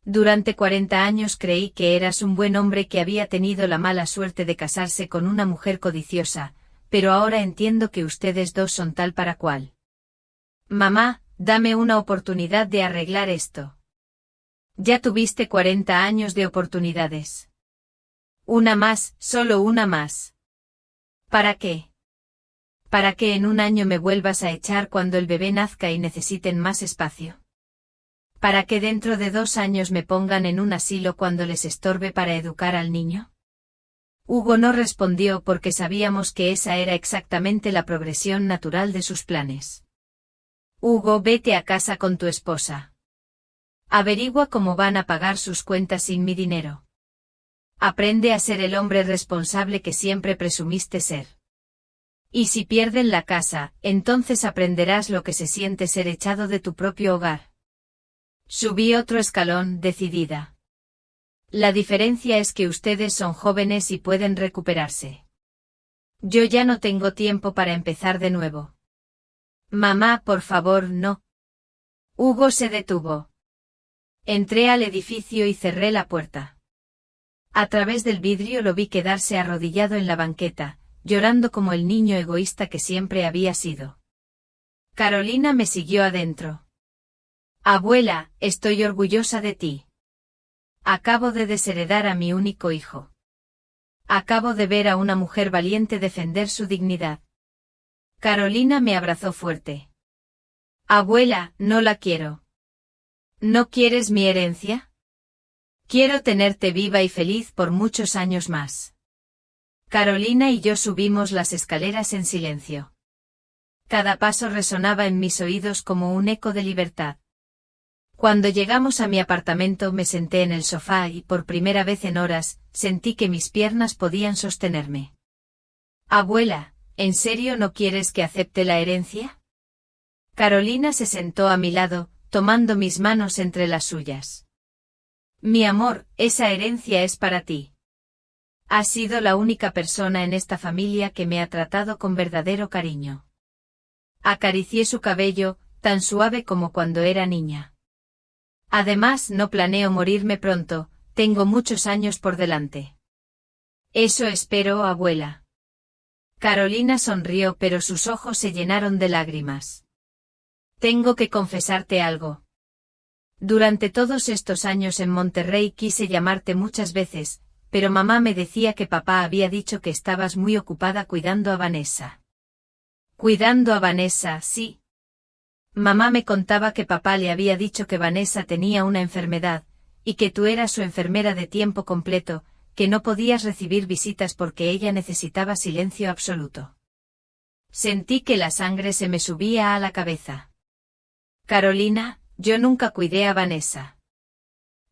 Durante 40 años creí que eras un buen hombre que había tenido la mala suerte de casarse con una mujer codiciosa, pero ahora entiendo que ustedes dos son tal para cual. Mamá, dame una oportunidad de arreglar esto. Ya tuviste 40 años de oportunidades. Una más, solo una más. ¿Para qué? ¿Para que en un año me vuelvas a echar cuando el bebé nazca y necesiten más espacio? ¿Para que dentro de 2 años me pongan en un asilo cuando les estorbe para educar al niño? Hugo no respondió porque sabíamos que esa era exactamente la progresión natural de sus planes. Hugo, vete a casa con tu esposa. Averigua cómo van a pagar sus cuentas sin mi dinero. Aprende a ser el hombre responsable que siempre presumiste ser. Y si pierden la casa, entonces aprenderás lo que se siente ser echado de tu propio hogar. Subí otro escalón, decidida. La diferencia es que ustedes son jóvenes y pueden recuperarse. Yo ya no tengo tiempo para empezar de nuevo. Mamá, por favor, no. Hugo se detuvo. Entré al edificio y cerré la puerta. A través del vidrio lo vi quedarse arrodillado en la banqueta, llorando como el niño egoísta que siempre había sido. Carolina me siguió adentro. Abuela, estoy orgullosa de ti. Acabo de desheredar a mi único hijo. Acabo de ver a una mujer valiente defender su dignidad. Carolina me abrazó fuerte. Abuela, no la quiero. ¿No quieres mi herencia? Quiero tenerte viva y feliz por muchos años más. Carolina y yo subimos las escaleras en silencio. Cada paso resonaba en mis oídos como un eco de libertad. Cuando llegamos a mi apartamento me senté en el sofá y por primera vez en horas, sentí que mis piernas podían sostenerme. Abuela, ¿en serio no quieres que acepte la herencia? Carolina se sentó a mi lado, tomando mis manos entre las suyas. Mi amor, esa herencia es para ti. Has sido la única persona en esta familia que me ha tratado con verdadero cariño. Acaricié su cabello, tan suave como cuando era niña. Además, no planeo morirme pronto, tengo muchos años por delante. Eso espero, abuela. Carolina sonrió, pero sus ojos se llenaron de lágrimas. Tengo que confesarte algo. Durante todos estos años en Monterrey quise llamarte muchas veces, pero mamá me decía que papá había dicho que estabas muy ocupada cuidando a Vanessa. Cuidando a Vanessa, sí. Mamá me contaba que papá le había dicho que Vanessa tenía una enfermedad, y que tú eras su enfermera de tiempo completo, que no podías recibir visitas porque ella necesitaba silencio absoluto. Sentí que la sangre se me subía a la cabeza. Carolina, yo nunca cuidé a Vanessa.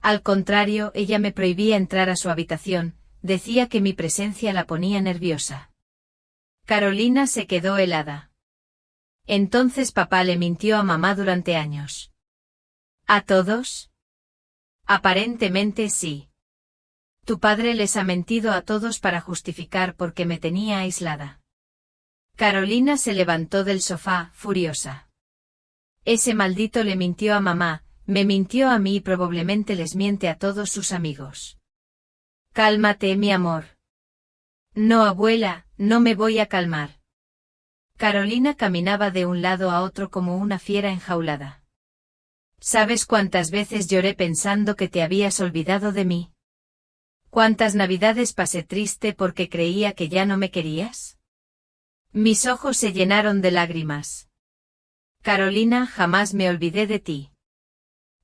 Al contrario, ella me prohibía entrar a su habitación, decía que mi presencia la ponía nerviosa. Carolina se quedó helada. Entonces papá le mintió a mamá durante años. ¿A todos? Aparentemente sí. Tu padre les ha mentido a todos para justificar por qué me tenía aislada. Carolina se levantó del sofá, furiosa. Ese maldito le mintió a mamá, me mintió a mí y probablemente les miente a todos sus amigos. Cálmate, mi amor. No, abuela, no me voy a calmar. Carolina caminaba de un lado a otro como una fiera enjaulada. ¿Sabes cuántas veces lloré pensando que te habías olvidado de mí? ¿Cuántas navidades pasé triste porque creía que ya no me querías? Mis ojos se llenaron de lágrimas. Carolina, jamás me olvidé de ti.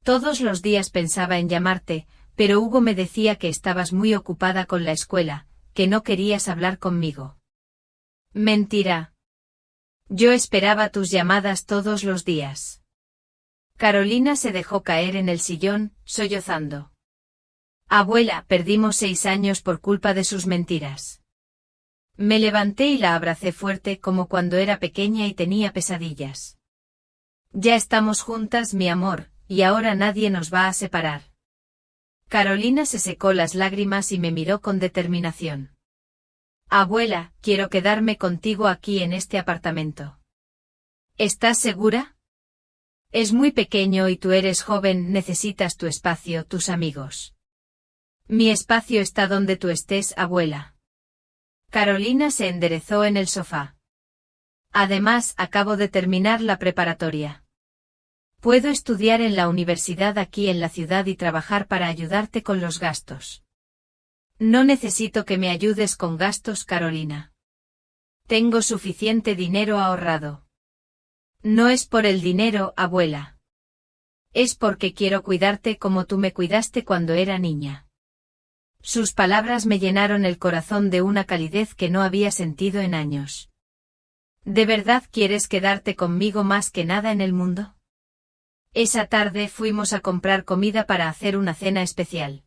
Todos los días pensaba en llamarte, pero Hugo me decía que estabas muy ocupada con la escuela, que no querías hablar conmigo. Mentira. Yo esperaba tus llamadas todos los días. Carolina se dejó caer en el sillón, sollozando. Abuela, perdimos 6 años por culpa de sus mentiras. Me levanté y la abracé fuerte como cuando era pequeña y tenía pesadillas. Ya estamos juntas, mi amor, y ahora nadie nos va a separar. Carolina se secó las lágrimas y me miró con determinación. Abuela, quiero quedarme contigo aquí en este apartamento. ¿Estás segura? Es muy pequeño y tú eres joven, necesitas tu espacio, tus amigos. Mi espacio está donde tú estés, abuela. Carolina se enderezó en el sofá. Además, acabo de terminar la preparatoria. Puedo estudiar en la universidad aquí en la ciudad y trabajar para ayudarte con los gastos. No necesito que me ayudes con gastos, Carolina. Tengo suficiente dinero ahorrado. No es por el dinero, abuela. Es porque quiero cuidarte como tú me cuidaste cuando era niña. Sus palabras me llenaron el corazón de una calidez que no había sentido en años. ¿De verdad quieres quedarte conmigo más que nada en el mundo? Esa tarde fuimos a comprar comida para hacer una cena especial.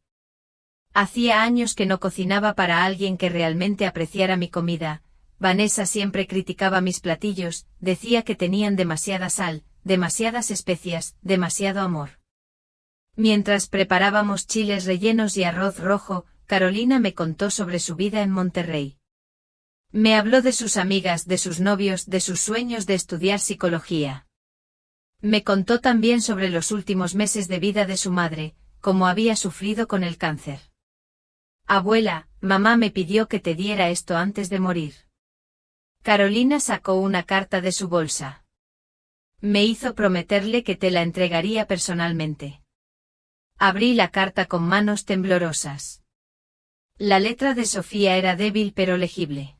Hacía años que no cocinaba para alguien que realmente apreciara mi comida. Vanessa siempre criticaba mis platillos, decía que tenían demasiada sal, demasiadas especias, demasiado amor. Mientras preparábamos chiles rellenos y arroz rojo, Carolina me contó sobre su vida en Monterrey. Me habló de sus amigas, de sus novios, de sus sueños de estudiar psicología. Me contó también sobre los últimos meses de vida de su madre, cómo había sufrido con el cáncer. Abuela, mamá me pidió que te diera esto antes de morir. Carolina sacó una carta de su bolsa. Me hizo prometerle que te la entregaría personalmente. Abrí la carta con manos temblorosas. La letra de Sofía era débil pero legible.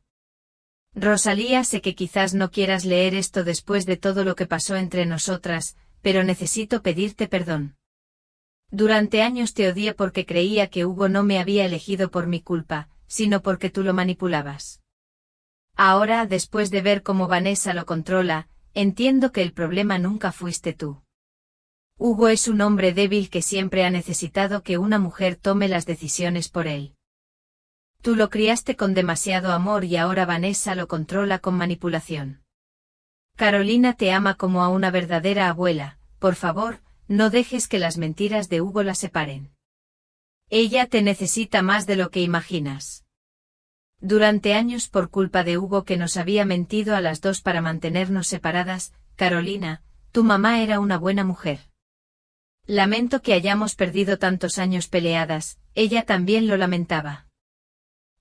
Rosalía, sé que quizás no quieras leer esto después de todo lo que pasó entre nosotras, pero necesito pedirte perdón. Durante años te odié porque creía que Hugo no me había elegido por mi culpa, sino porque tú lo manipulabas. Ahora, después de ver cómo Vanessa lo controla, entiendo que el problema nunca fuiste tú. Hugo es un hombre débil que siempre ha necesitado que una mujer tome las decisiones por él. Tú lo criaste con demasiado amor y ahora Vanessa lo controla con manipulación. Carolina te ama como a una verdadera abuela, por favor, no dejes que las mentiras de Hugo la separen. Ella te necesita más de lo que imaginas. Durante años por culpa de Hugo que nos había mentido a las dos para mantenernos separadas, Carolina, tu mamá era una buena mujer. Lamento que hayamos perdido tantos años peleadas, ella también lo lamentaba.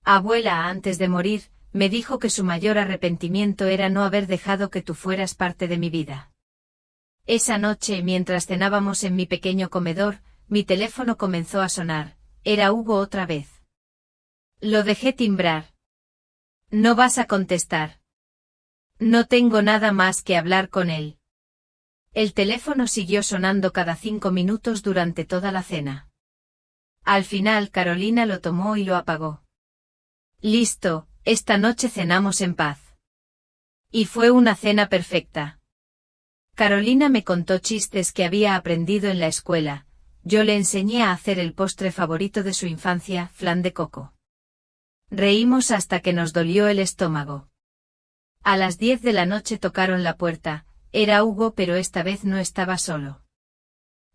Abuela, antes de morir, me dijo que su mayor arrepentimiento era no haber dejado que tú fueras parte de mi vida. Esa noche, mientras cenábamos en mi pequeño comedor, mi teléfono comenzó a sonar, era Hugo otra vez. Lo dejé timbrar. No vas a contestar. No tengo nada más que hablar con él. El teléfono siguió sonando cada 5 minutos durante toda la cena. Al final Carolina lo tomó y lo apagó. Listo, esta noche cenamos en paz. Y fue una cena perfecta. Carolina me contó chistes que había aprendido en la escuela, yo le enseñé a hacer el postre favorito de su infancia, flan de coco. Reímos hasta que nos dolió el estómago. A las 10 de la noche tocaron la puerta, era Hugo pero esta vez no estaba solo.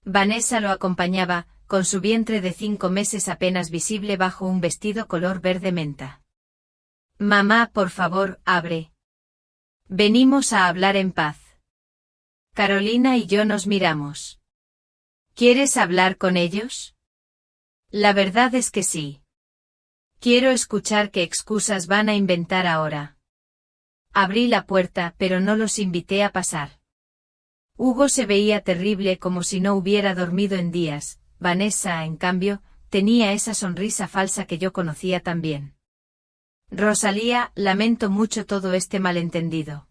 Vanessa lo acompañaba, con su vientre de 5 meses apenas visible bajo un vestido color verde menta. Mamá, por favor, abre. Venimos a hablar en paz. Carolina y yo nos miramos. ¿Quieres hablar con ellos? La verdad es que sí. Quiero escuchar qué excusas van a inventar ahora. Abrí la puerta, pero no los invité a pasar. Hugo se veía terrible como si no hubiera dormido en días, Vanessa, en cambio, tenía esa sonrisa falsa que yo conocía tan bien. Rosalía, lamento mucho todo este malentendido.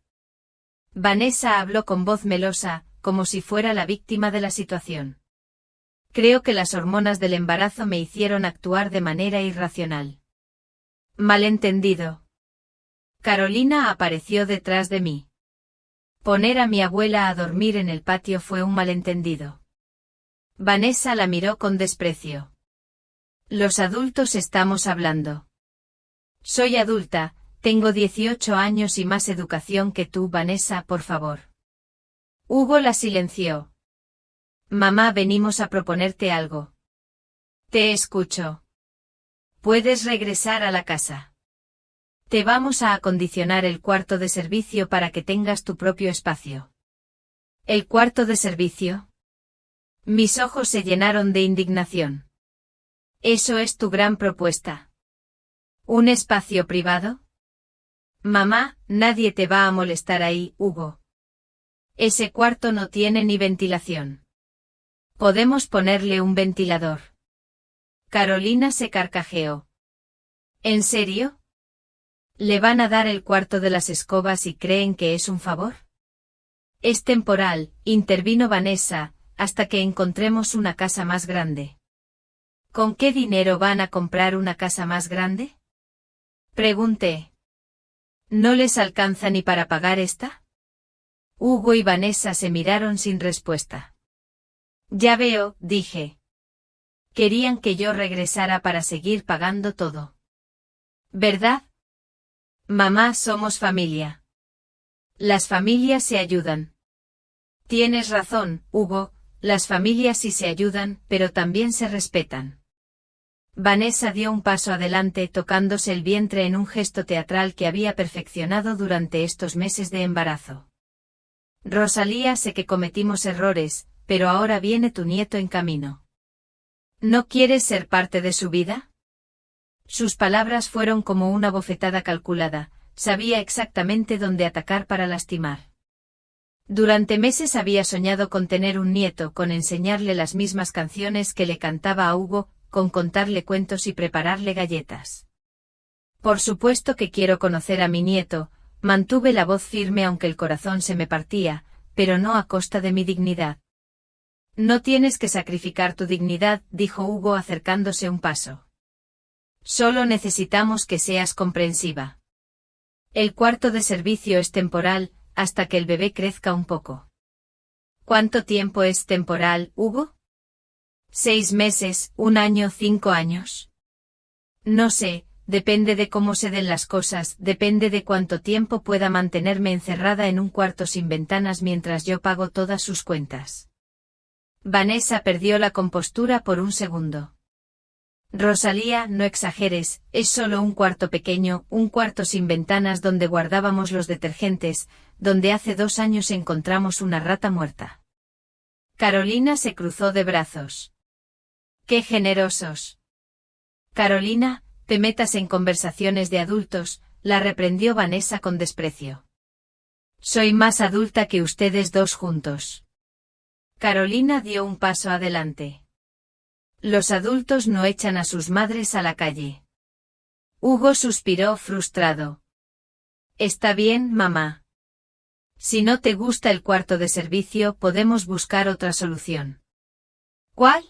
Vanessa habló con voz melosa, como si fuera la víctima de la situación. Creo que las hormonas del embarazo me hicieron actuar de manera irracional. Malentendido. Carolina apareció detrás de mí. Poner a mi abuela a dormir en el patio fue un malentendido. Vanessa la miró con desprecio. Los adultos estamos hablando. Soy adulta, tengo 18 años y más educación que tú, Vanessa, por favor. Hugo la silenció. Mamá, venimos a proponerte algo. Te escucho. Puedes regresar a la casa. Te vamos a acondicionar el cuarto de servicio para que tengas tu propio espacio. ¿El cuarto de servicio? Mis ojos se llenaron de indignación. ¿Eso es tu gran propuesta? ¿Un espacio privado? Mamá, nadie te va a molestar ahí, Hugo. Ese cuarto no tiene ni ventilación. Podemos ponerle un ventilador. Carolina se carcajeó. ¿En serio? ¿Le van a dar el cuarto de las escobas y creen que es un favor? Es temporal, intervino Vanessa, hasta que encontremos una casa más grande. ¿Con qué dinero van a comprar una casa más grande? Pregunté. ¿No les alcanza ni para pagar esta? Hugo y Vanessa se miraron sin respuesta. Ya veo, dije. Querían que yo regresara para seguir pagando todo. ¿Verdad? Mamá, somos familia. Las familias se ayudan. Tienes razón, Hugo, las familias sí se ayudan, pero también se respetan. Vanessa dio un paso adelante tocándose el vientre en un gesto teatral que había perfeccionado durante estos meses de embarazo. Rosalía, sé que cometimos errores, pero ahora viene tu nieto en camino. ¿No quieres ser parte de su vida? Sus palabras fueron como una bofetada calculada, sabía exactamente dónde atacar para lastimar. Durante meses había soñado con tener un nieto, con enseñarle las mismas canciones que le cantaba a Hugo, con contarle cuentos y prepararle galletas. Por supuesto que quiero conocer a mi nieto, mantuve la voz firme aunque el corazón se me partía, pero no a costa de mi dignidad. No tienes que sacrificar tu dignidad, dijo Hugo acercándose un paso. Solo necesitamos que seas comprensiva. El cuarto de servicio es temporal, hasta que el bebé crezca un poco. ¿Cuánto tiempo es temporal, Hugo? 6 meses, 1 año, 5 años. No sé, depende de cómo se den las cosas, depende de cuánto tiempo pueda mantenerme encerrada en un cuarto sin ventanas mientras yo pago todas sus cuentas. Vanessa perdió la compostura por un segundo. Rosalía, no exageres, es solo un cuarto pequeño, un cuarto sin ventanas donde guardábamos los detergentes, donde hace 2 años encontramos una rata muerta. Carolina se cruzó de brazos. ¡Qué generosos! Carolina, te metas en conversaciones de adultos, la reprendió Vanessa con desprecio. Soy más adulta que ustedes dos juntos. Carolina dio un paso adelante. Los adultos no echan a sus madres a la calle. Hugo suspiró frustrado. Está bien, mamá. Si no te gusta el cuarto de servicio, podemos buscar otra solución. ¿Cuál?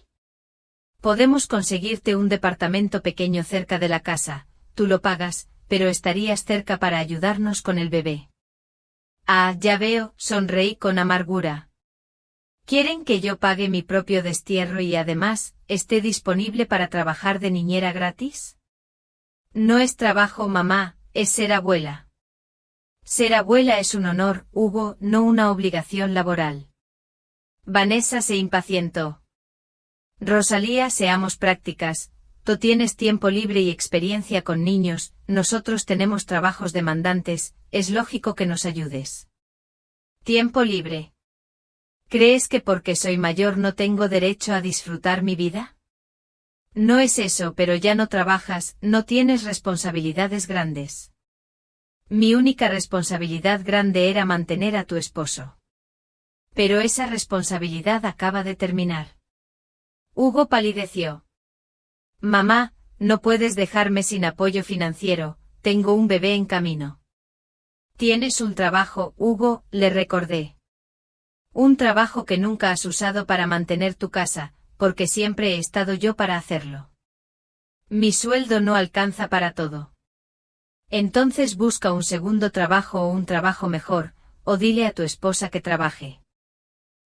Podemos conseguirte un departamento pequeño cerca de la casa, tú lo pagas, pero estarías cerca para ayudarnos con el bebé. Ah, ya veo, sonreí con amargura. ¿Quieren que yo pague mi propio destierro y además, esté disponible para trabajar de niñera gratis? No es trabajo, mamá, es ser abuela. Ser abuela es un honor, Hugo, no una obligación laboral. Vanessa se impacientó. Rosalía, seamos prácticas, tú tienes tiempo libre y experiencia con niños, nosotros tenemos trabajos demandantes, es lógico que nos ayudes. ¿Tiempo libre? ¿Crees que porque soy mayor no tengo derecho a disfrutar mi vida? No es eso, pero ya no trabajas, no tienes responsabilidades grandes. Mi única responsabilidad grande era mantener a tu esposo. Pero esa responsabilidad acaba de terminar. Hugo palideció. Mamá, no puedes dejarme sin apoyo financiero, tengo un bebé en camino. Tienes un trabajo, Hugo, le recordé. Un trabajo que nunca has usado para mantener tu casa, porque siempre he estado yo para hacerlo. Mi sueldo no alcanza para todo. Entonces busca un segundo trabajo o un trabajo mejor, o dile a tu esposa que trabaje.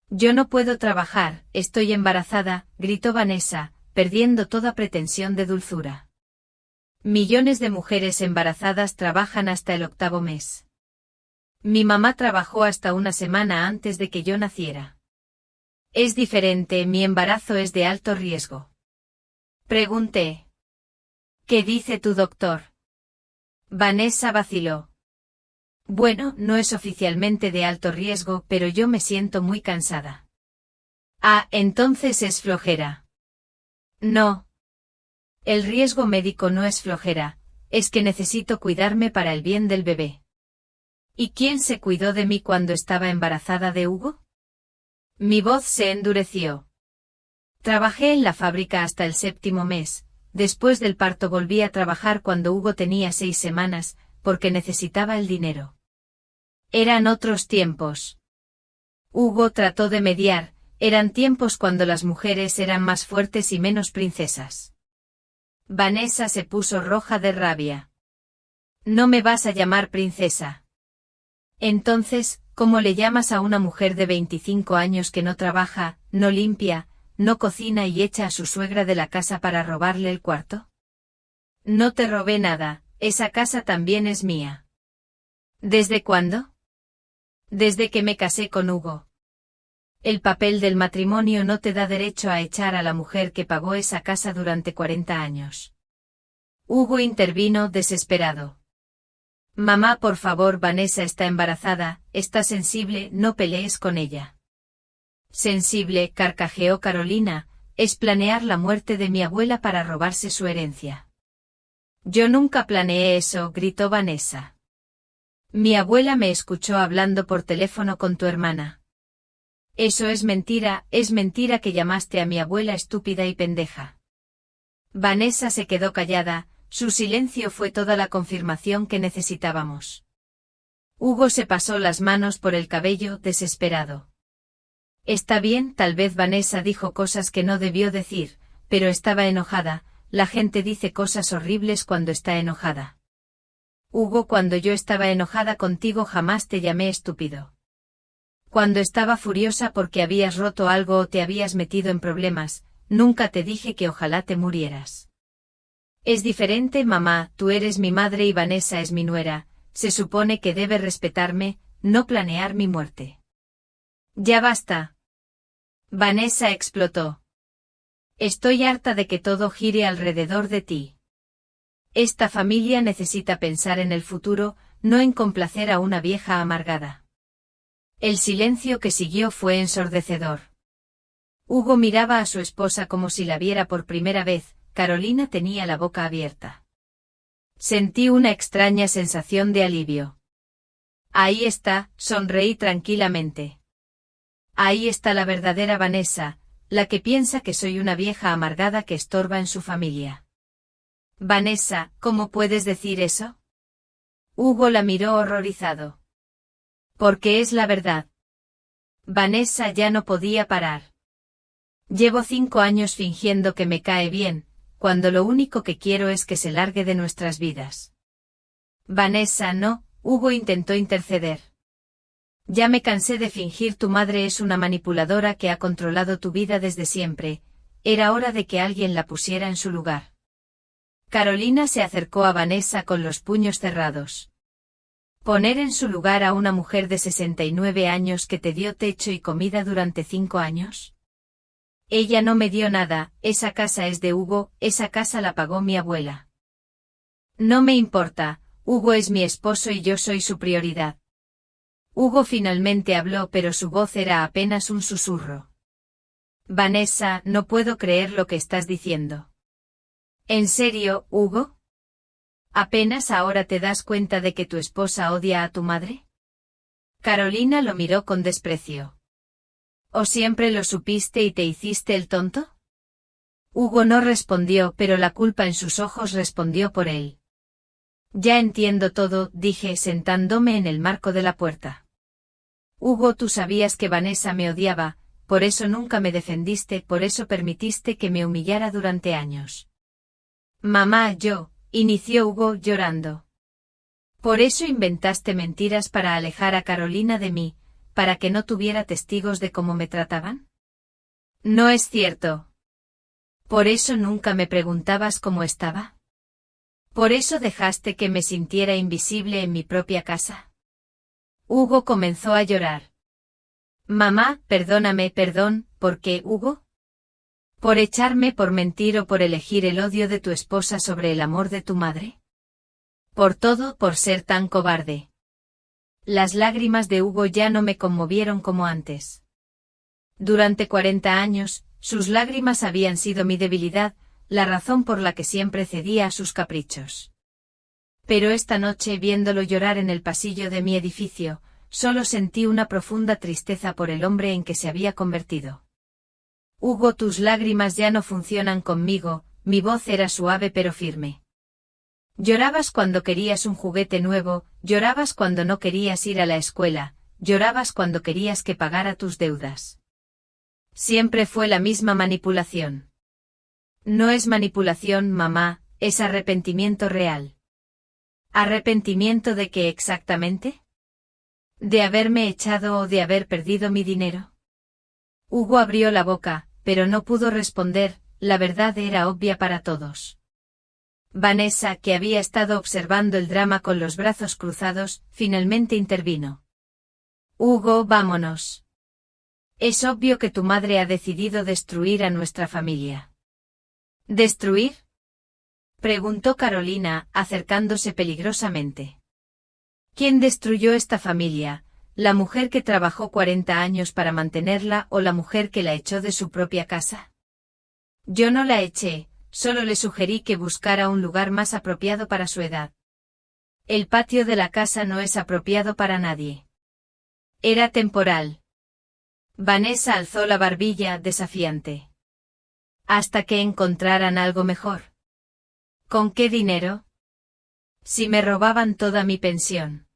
Yo no puedo trabajar, estoy embarazada, gritó Vanessa, perdiendo toda pretensión de dulzura. Millones de mujeres embarazadas trabajan hasta el 8º mes. Mi mamá trabajó hasta 1 semana antes de que yo naciera. Es diferente, mi embarazo es de alto riesgo. Pregunté. ¿Qué dice tu doctor? Vanessa vaciló. Bueno, no es oficialmente de alto riesgo, pero yo me siento muy cansada. Ah, entonces es flojera. No. El riesgo médico no es flojera, es que necesito cuidarme para el bien del bebé. ¿Y quién se cuidó de mí cuando estaba embarazada de Hugo? Mi voz se endureció. Trabajé en la fábrica hasta el 7º mes, después del parto volví a trabajar cuando Hugo tenía 6 semanas, porque necesitaba el dinero. Eran otros tiempos. Hugo trató de mediar, eran tiempos cuando las mujeres eran más fuertes y menos princesas. Vanessa se puso roja de rabia. No me vas a llamar princesa. Entonces, ¿cómo le llamas a una mujer de 25 años que no trabaja, no limpia, no cocina y echa a su suegra de la casa para robarle el cuarto? No te robé nada, esa casa también es mía. ¿Desde cuándo? Desde que me casé con Hugo. El papel del matrimonio no te da derecho a echar a la mujer que pagó esa casa durante 40 años. Hugo intervino desesperado. Mamá, por favor, Vanessa está embarazada, está sensible, no pelees con ella. Sensible, carcajeó Carolina, es planear la muerte de mi abuela para robarse su herencia. Yo nunca planeé eso, gritó Vanessa. Mi abuela me escuchó hablando por teléfono con tu hermana. Eso es mentira que llamaste a mi abuela estúpida y pendeja. Vanessa se quedó callada, su silencio fue toda la confirmación que necesitábamos. Hugo se pasó las manos por el cabello, desesperado. Está bien, tal vez Vanessa dijo cosas que no debió decir, pero estaba enojada, la gente dice cosas horribles cuando está enojada. Hugo, cuando yo estaba enojada contigo jamás te llamé estúpido. Cuando estaba furiosa porque habías roto algo o te habías metido en problemas, nunca te dije que ojalá te murieras. Es diferente, mamá, tú eres mi madre y Vanessa es mi nuera, se supone que debe respetarme, no planear mi muerte. Ya basta. Vanessa explotó. Estoy harta de que todo gire alrededor de ti. Esta familia necesita pensar en el futuro, no en complacer a una vieja amargada. El silencio que siguió fue ensordecedor. Hugo miraba a su esposa como si la viera por primera vez. Carolina tenía la boca abierta. Sentí una extraña sensación de alivio. Ahí está, sonreí tranquilamente. Ahí está la verdadera Vanessa, la que piensa que soy una vieja amargada que estorba en su familia. Vanessa, ¿cómo puedes decir eso? Hugo la miró horrorizado. Porque es la verdad. Vanessa ya no podía parar. Llevo 5 años fingiendo que me cae bien, cuando lo único que quiero es que se largue de nuestras vidas. Vanessa, no, Hugo intentó interceder. Ya me cansé de fingir, tu madre es una manipuladora que ha controlado tu vida desde siempre, era hora de que alguien la pusiera en su lugar. Carolina se acercó a Vanessa con los puños cerrados. Poner en su lugar a una mujer de 69 años que te dio techo y comida durante 5 años. Ella no me dio nada, esa casa es de Hugo, esa casa la pagó mi abuela. No me importa, Hugo es mi esposo y yo soy su prioridad. Hugo finalmente habló, pero su voz era apenas un susurro. Vanessa, no puedo creer lo que estás diciendo. ¿En serio, Hugo? ¿Apenas ahora te das cuenta de que tu esposa odia a tu madre? Carolina lo miró con desprecio. ¿O siempre lo supiste y te hiciste el tonto? Hugo no respondió, pero la culpa en sus ojos respondió por él. Ya entiendo todo, dije sentándome en el marco de la puerta. Hugo, tú sabías que Vanessa me odiaba, por eso nunca me defendiste, por eso permitiste que me humillara durante años. Mamá, inició Hugo llorando. Por eso inventaste mentiras para alejar a Carolina de mí, para que no tuviera testigos de cómo me trataban. No es cierto. Por eso nunca me preguntabas cómo estaba. Por eso dejaste que me sintiera invisible en mi propia casa. Hugo comenzó a llorar. Mamá, perdóname, ¿por qué, Hugo? ¿Por echarme, por mentir o por elegir el odio de tu esposa sobre el amor de tu madre? Por todo, por ser tan cobarde. Las lágrimas de Hugo ya no me conmovieron como antes. Durante 40 años, sus lágrimas habían sido mi debilidad, la razón por la que siempre cedía a sus caprichos. Pero esta noche, viéndolo llorar en el pasillo de mi edificio, solo sentí una profunda tristeza por el hombre en que se había convertido. Hugo, tus lágrimas ya no funcionan conmigo, mi voz era suave pero firme. Llorabas cuando querías un juguete nuevo, llorabas cuando no querías ir a la escuela, llorabas cuando querías que pagara tus deudas. Siempre fue la misma manipulación. No es manipulación, mamá, es arrepentimiento real. ¿Arrepentimiento de qué exactamente? ¿De haberme echado o de haber perdido mi dinero? Hugo abrió la boca, pero no pudo responder, la verdad era obvia para todos. Vanessa, que había estado observando el drama con los brazos cruzados, finalmente intervino. Hugo, vámonos. Es obvio que tu madre ha decidido destruir a nuestra familia. ¿Destruir? Preguntó Carolina, acercándose peligrosamente. ¿Quién destruyó esta familia? ¿La mujer que trabajó 40 años para mantenerla o la mujer que la echó de su propia casa? Yo no la eché. Solo le sugerí que buscara un lugar más apropiado para su edad. El patio de la casa no es apropiado para nadie. Era temporal. Vanessa alzó la barbilla, desafiante. Hasta que encontraran algo mejor. ¿Con qué dinero? Si me robaban toda mi pensión.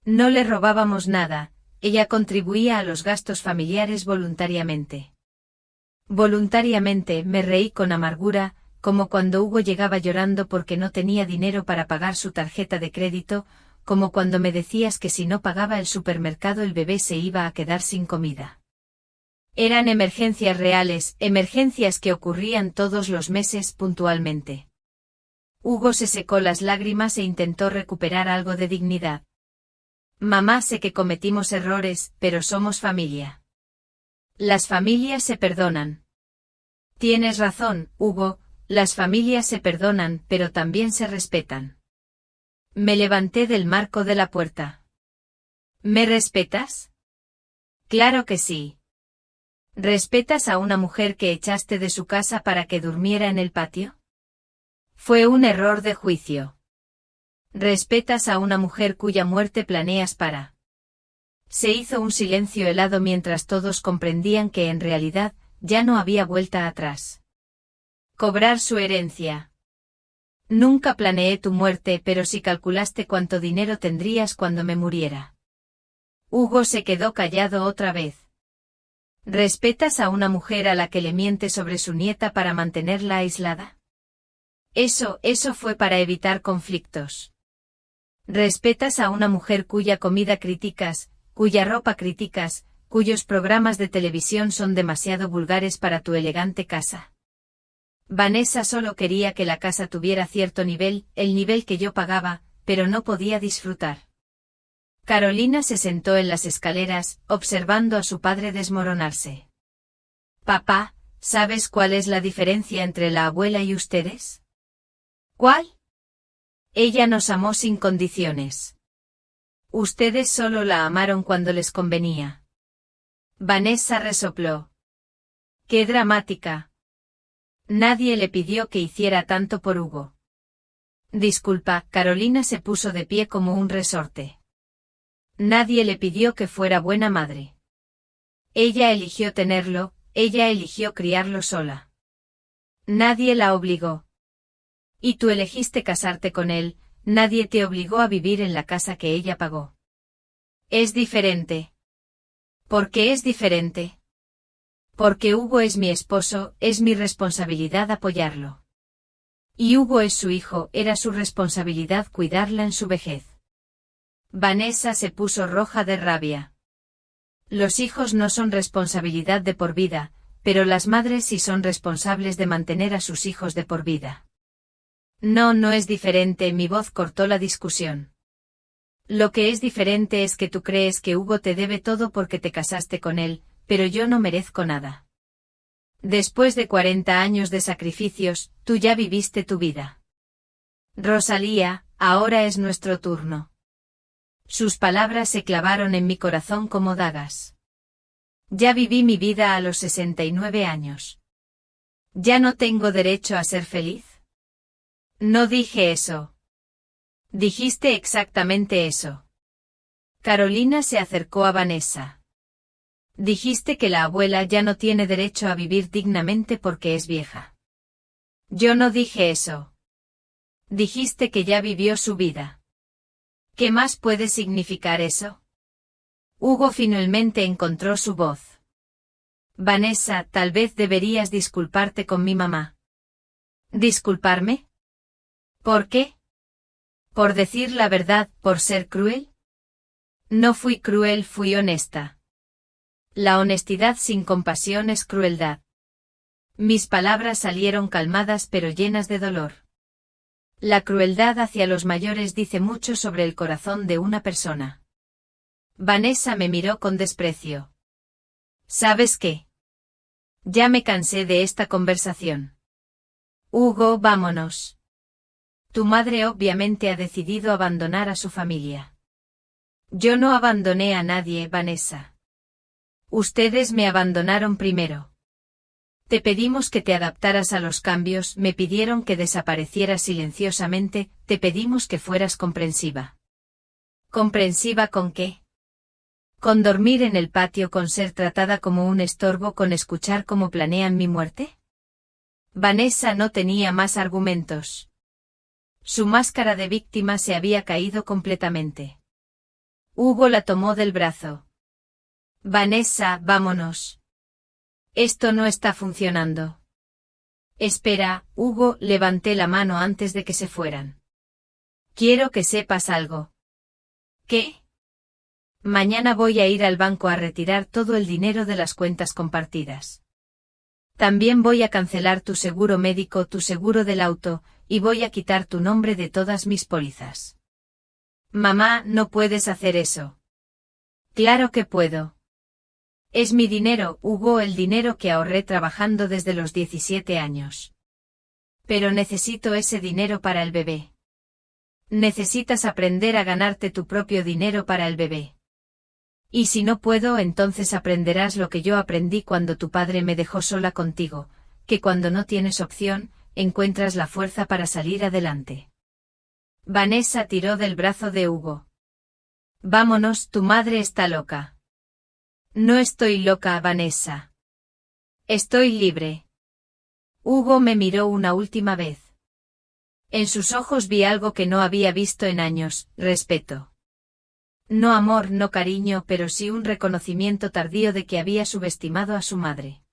No le robábamos nada, ella contribuía a los gastos familiares voluntariamente. Voluntariamente, me reí con amargura, como cuando Hugo llegaba llorando porque no tenía dinero para pagar su tarjeta de crédito, como cuando me decías que si no pagaba el supermercado el bebé se iba a quedar sin comida. Eran emergencias reales, emergencias que ocurrían todos los meses puntualmente. Hugo se secó las lágrimas e intentó recuperar algo de dignidad. Mamá, sé que cometimos errores, pero somos familia. Las familias se perdonan. Tienes razón, Hugo, las familias se perdonan, pero también se respetan. Me levanté del marco de la puerta. ¿Me respetas? Claro que sí. ¿Respetas a una mujer que echaste de su casa para que durmiera en el patio? Fue un error de juicio. ¿Respetas a una mujer cuya muerte planeas para? Se hizo un silencio helado mientras todos comprendían que en realidad ya no había vuelta atrás. Cobrar su herencia. Nunca planeé tu muerte, pero sí calculaste cuánto dinero tendrías cuando me muriera. Hugo se quedó callado otra vez. ¿Respetas a una mujer a la que le miente sobre su nieta para mantenerla aislada? Eso fue para evitar conflictos. ¿Respetas a una mujer cuya comida criticas, cuya ropa criticas, cuyos programas de televisión son demasiado vulgares para tu elegante casa? Vanessa solo quería que la casa tuviera cierto nivel, el nivel que yo pagaba, pero no podía disfrutar. Carolina se sentó en las escaleras, observando a su padre desmoronarse. Papá, ¿sabes cuál es la diferencia entre la abuela y ustedes? ¿Cuál? Ella nos amó sin condiciones. Ustedes solo la amaron cuando les convenía. Vanessa resopló. ¡Qué dramática! Nadie le pidió que hiciera tanto por Hugo. Disculpa, Carolina se puso de pie como un resorte. Nadie le pidió que fuera buena madre. Ella eligió tenerlo, ella eligió criarlo sola. Nadie la obligó. Y tú elegiste casarte con él, nadie te obligó a vivir en la casa que ella pagó. Es diferente. ¿Por qué es diferente? Porque Hugo es mi esposo, es mi responsabilidad apoyarlo. Y Hugo es su hijo, era su responsabilidad cuidarla en su vejez. Vanessa se puso roja de rabia. Los hijos no son responsabilidad de por vida, pero las madres sí son responsables de mantener a sus hijos de por vida. No, no es diferente, mi voz cortó la discusión. Lo que es diferente es que tú crees que Hugo te debe todo porque te casaste con él, pero yo no merezco nada. Después de 40 años de sacrificios, tú ya viviste tu vida. Rosalía, ahora es nuestro turno. Sus palabras se clavaron en mi corazón como dagas. Ya viví mi vida a los 69 años. ¿Ya no tengo derecho a ser feliz? No dije eso. Dijiste exactamente eso. Carolina se acercó a Vanessa. Dijiste que la abuela ya no tiene derecho a vivir dignamente porque es vieja. Yo no dije eso. Dijiste que ya vivió su vida. ¿Qué más puede significar eso? Hugo finalmente encontró su voz. Vanessa, tal vez deberías disculparte con mi mamá. ¿Disculparme? ¿Por qué? ¿Por decir la verdad, por ser cruel? No fui cruel, fui honesta. La honestidad sin compasión es crueldad. Mis palabras salieron calmadas pero llenas de dolor. La crueldad hacia los mayores dice mucho sobre el corazón de una persona. Vanessa me miró con desprecio. ¿Sabes qué? Ya me cansé de esta conversación. Hugo, vámonos. Tu madre obviamente ha decidido abandonar a su familia. Yo no abandoné a nadie, Vanessa. Ustedes me abandonaron primero. Te pedimos que te adaptaras a los cambios, me pidieron que desaparecieras silenciosamente, te pedimos que fueras comprensiva. ¿Comprensiva con qué? ¿Con dormir en el patio, con ser tratada como un estorbo, con escuchar cómo planean mi muerte? Vanessa no tenía más argumentos. Su máscara de víctima se había caído completamente. Hugo la tomó del brazo. Vanessa, vámonos. Esto no está funcionando. Espera, Hugo, levanté la mano antes de que se fueran. Quiero que sepas algo. ¿Qué? Mañana voy a ir al banco a retirar todo el dinero de las cuentas compartidas. También voy a cancelar tu seguro médico, tu seguro del auto, y voy a quitar tu nombre de todas mis pólizas. Mamá, no puedes hacer eso. Claro que puedo. Es mi dinero, Hugo, el dinero que ahorré trabajando desde los 17 años. Pero necesito ese dinero para el bebé. Necesitas aprender a ganarte tu propio dinero para el bebé. Y si no puedo, entonces aprenderás lo que yo aprendí cuando tu padre me dejó sola contigo, que cuando no tienes opción, encuentras la fuerza para salir adelante. Vanessa tiró del brazo de Hugo. Vámonos, tu madre está loca. No estoy loca, Vanessa. Estoy libre. Hugo me miró una última vez. En sus ojos vi algo que no había visto en años, respeto. No amor, no cariño, pero sí un reconocimiento tardío de que había subestimado a su madre.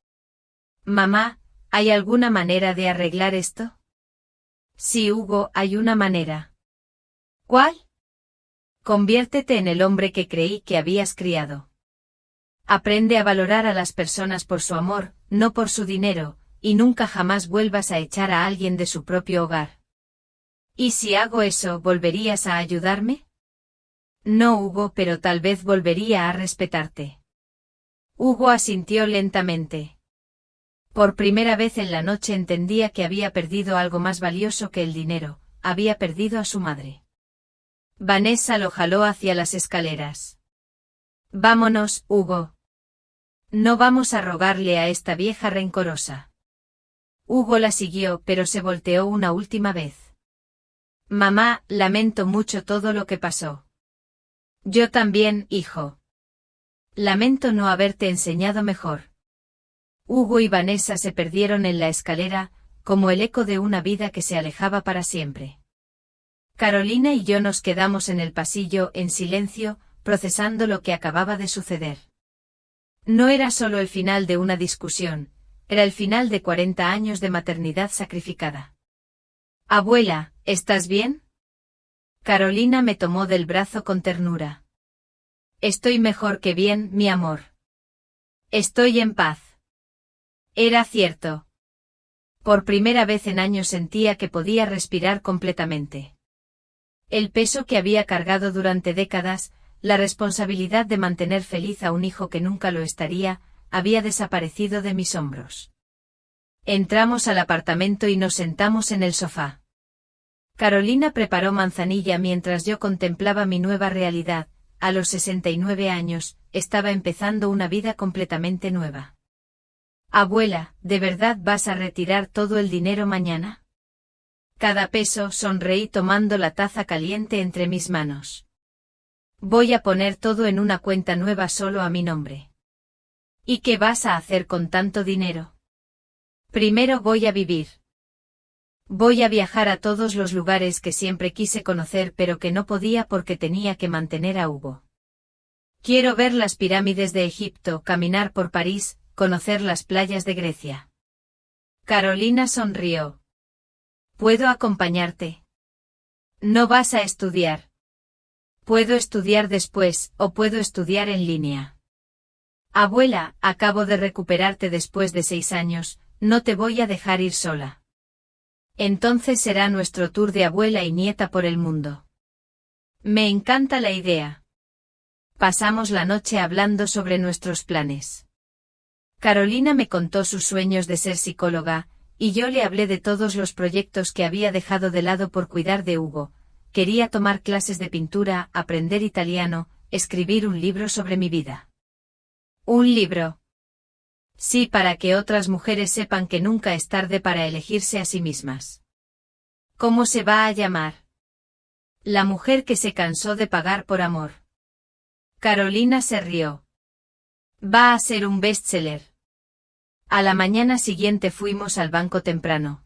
Mamá, ¿hay alguna manera de arreglar esto? Sí, Hugo, hay una manera. ¿Cuál? Conviértete en el hombre que creí que habías criado. Aprende a valorar a las personas por su amor, no por su dinero, y nunca jamás vuelvas a echar a alguien de su propio hogar. ¿Y si hago eso, volverías a ayudarme? No, Hugo, pero tal vez volvería a respetarte. Hugo asintió lentamente. Por primera vez en la noche entendía que había perdido algo más valioso que el dinero, había perdido a su madre. Vanessa lo jaló hacia las escaleras. Vámonos, Hugo. No vamos a rogarle a esta vieja rencorosa. Hugo la siguió, pero se volteó una última vez. Mamá, lamento mucho todo lo que pasó. Yo también, hijo. Lamento no haberte enseñado mejor. Hugo y Vanessa se perdieron en la escalera, como el eco de una vida que se alejaba para siempre. Carolina y yo nos quedamos en el pasillo, en silencio, procesando lo que acababa de suceder. No era solo el final de una discusión, era el final de 40 años de maternidad sacrificada. Abuela, ¿estás bien? Carolina me tomó del brazo con ternura. Estoy mejor que bien, mi amor. Estoy en paz. Era cierto. Por primera vez en años sentía que podía respirar completamente. El peso que había cargado durante décadas, la responsabilidad de mantener feliz a un hijo que nunca lo estaría, había desaparecido de mis hombros. Entramos al apartamento y nos sentamos en el sofá. Carolina preparó manzanilla mientras yo contemplaba mi nueva realidad. A los 69 años, estaba empezando una vida completamente nueva. Abuela, ¿de verdad vas a retirar todo el dinero mañana? Cada peso, sonreí tomando la taza caliente entre mis manos. Voy a poner todo en una cuenta nueva solo a mi nombre. ¿Y qué vas a hacer con tanto dinero? Primero voy a vivir. Voy a viajar a todos los lugares que siempre quise conocer pero que no podía porque tenía que mantener a Hugo. Quiero ver las pirámides de Egipto, caminar por París, conocer las playas de Grecia. Carolina sonrió. ¿Puedo acompañarte? No vas a estudiar. Puedo estudiar después, o puedo estudiar en línea. Abuela, acabo de recuperarte después de 6 años, no te voy a dejar ir sola. Entonces será nuestro tour de abuela y nieta por el mundo. Me encanta la idea. Pasamos la noche hablando sobre nuestros planes. Carolina me contó sus sueños de ser psicóloga, y yo le hablé de todos los proyectos que había dejado de lado por cuidar de Hugo. Quería tomar clases de pintura, aprender italiano, escribir un libro sobre mi vida. ¿Un libro? Sí, para que otras mujeres sepan que nunca es tarde para elegirse a sí mismas. ¿Cómo se va a llamar? La mujer que se cansó de pagar por amor. Carolina se rió. Va a ser un bestseller. A la mañana siguiente fuimos al banco temprano.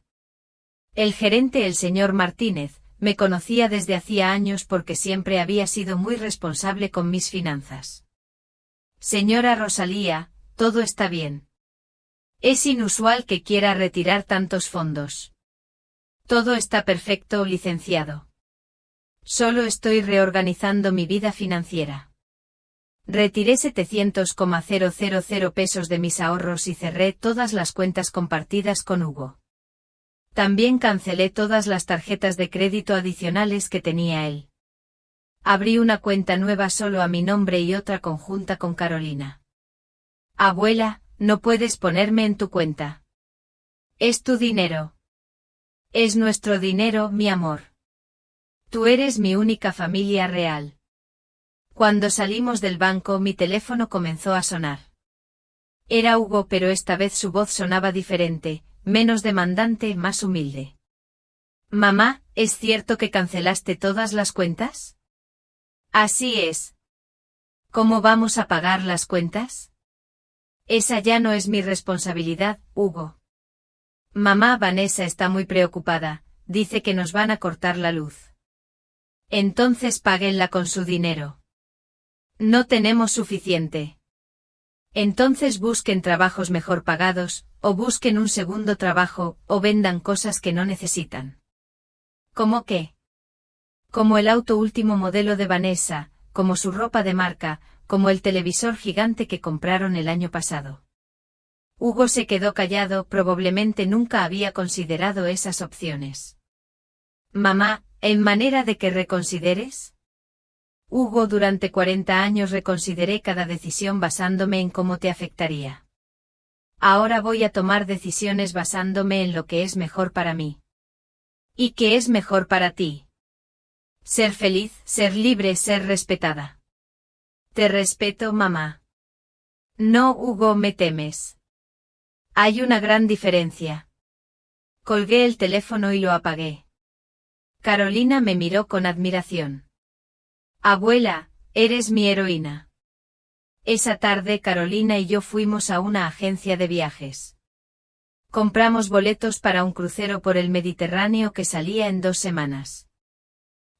El gerente, el señor Martínez, me conocía desde hacía años porque siempre había sido muy responsable con mis finanzas. Señora Rosalía, todo está bien. Es inusual que quiera retirar tantos fondos. Todo está perfecto, licenciado. Solo estoy reorganizando mi vida financiera. Retiré 700,000 pesos de mis ahorros y cerré todas las cuentas compartidas con Hugo. También cancelé todas las tarjetas de crédito adicionales que tenía él. Abrí una cuenta nueva solo a mi nombre y otra conjunta con Carolina. Abuela, no puedes ponerme en tu cuenta. Es tu dinero. Es nuestro dinero, mi amor. Tú eres mi única familia real. Cuando salimos del banco, mi teléfono comenzó a sonar. Era Hugo, pero esta vez su voz sonaba diferente, menos demandante, más humilde. Mamá, ¿es cierto que cancelaste todas las cuentas? Así es. ¿Cómo vamos a pagar las cuentas? Esa ya no es mi responsabilidad, Hugo. Mamá, Vanessa está muy preocupada, dice que nos van a cortar la luz. Entonces páguenla con su dinero. No tenemos suficiente. Entonces busquen trabajos mejor pagados, o busquen un segundo trabajo, o vendan cosas que no necesitan. ¿Cómo qué? Como el auto último modelo de Vanessa, como su ropa de marca, como el televisor gigante que compraron el año pasado. Hugo se quedó callado, probablemente nunca había considerado esas opciones. Mamá, ¿en manera de que reconsideres? Hugo, durante 40 años reconsideré cada decisión basándome en cómo te afectaría. Ahora voy a tomar decisiones basándome en lo que es mejor para mí. ¿Y qué es mejor para ti? Ser feliz, ser libre, ser respetada. Te respeto, mamá. No, Hugo, me temes. Hay una gran diferencia. Colgué el teléfono y lo apagué. Carolina me miró con admiración. Abuela, eres mi heroína. Esa tarde Carolina y yo fuimos a una agencia de viajes. Compramos boletos para un crucero por el Mediterráneo que salía en 2 semanas.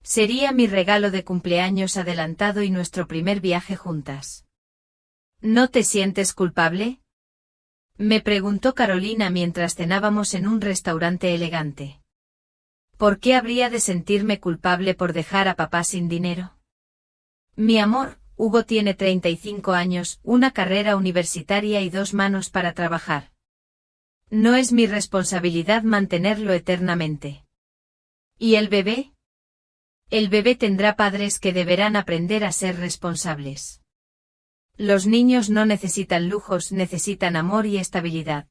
Sería mi regalo de cumpleaños adelantado y nuestro primer viaje juntas. ¿No te sientes culpable? Me preguntó Carolina mientras cenábamos en un restaurante elegante. ¿Por qué habría de sentirme culpable por dejar a papá sin dinero? Mi amor, Hugo tiene 35 años, una carrera universitaria y 2 manos para trabajar. No es mi responsabilidad mantenerlo eternamente. ¿Y el bebé? El bebé tendrá padres que deberán aprender a ser responsables. Los niños no necesitan lujos, necesitan amor y estabilidad.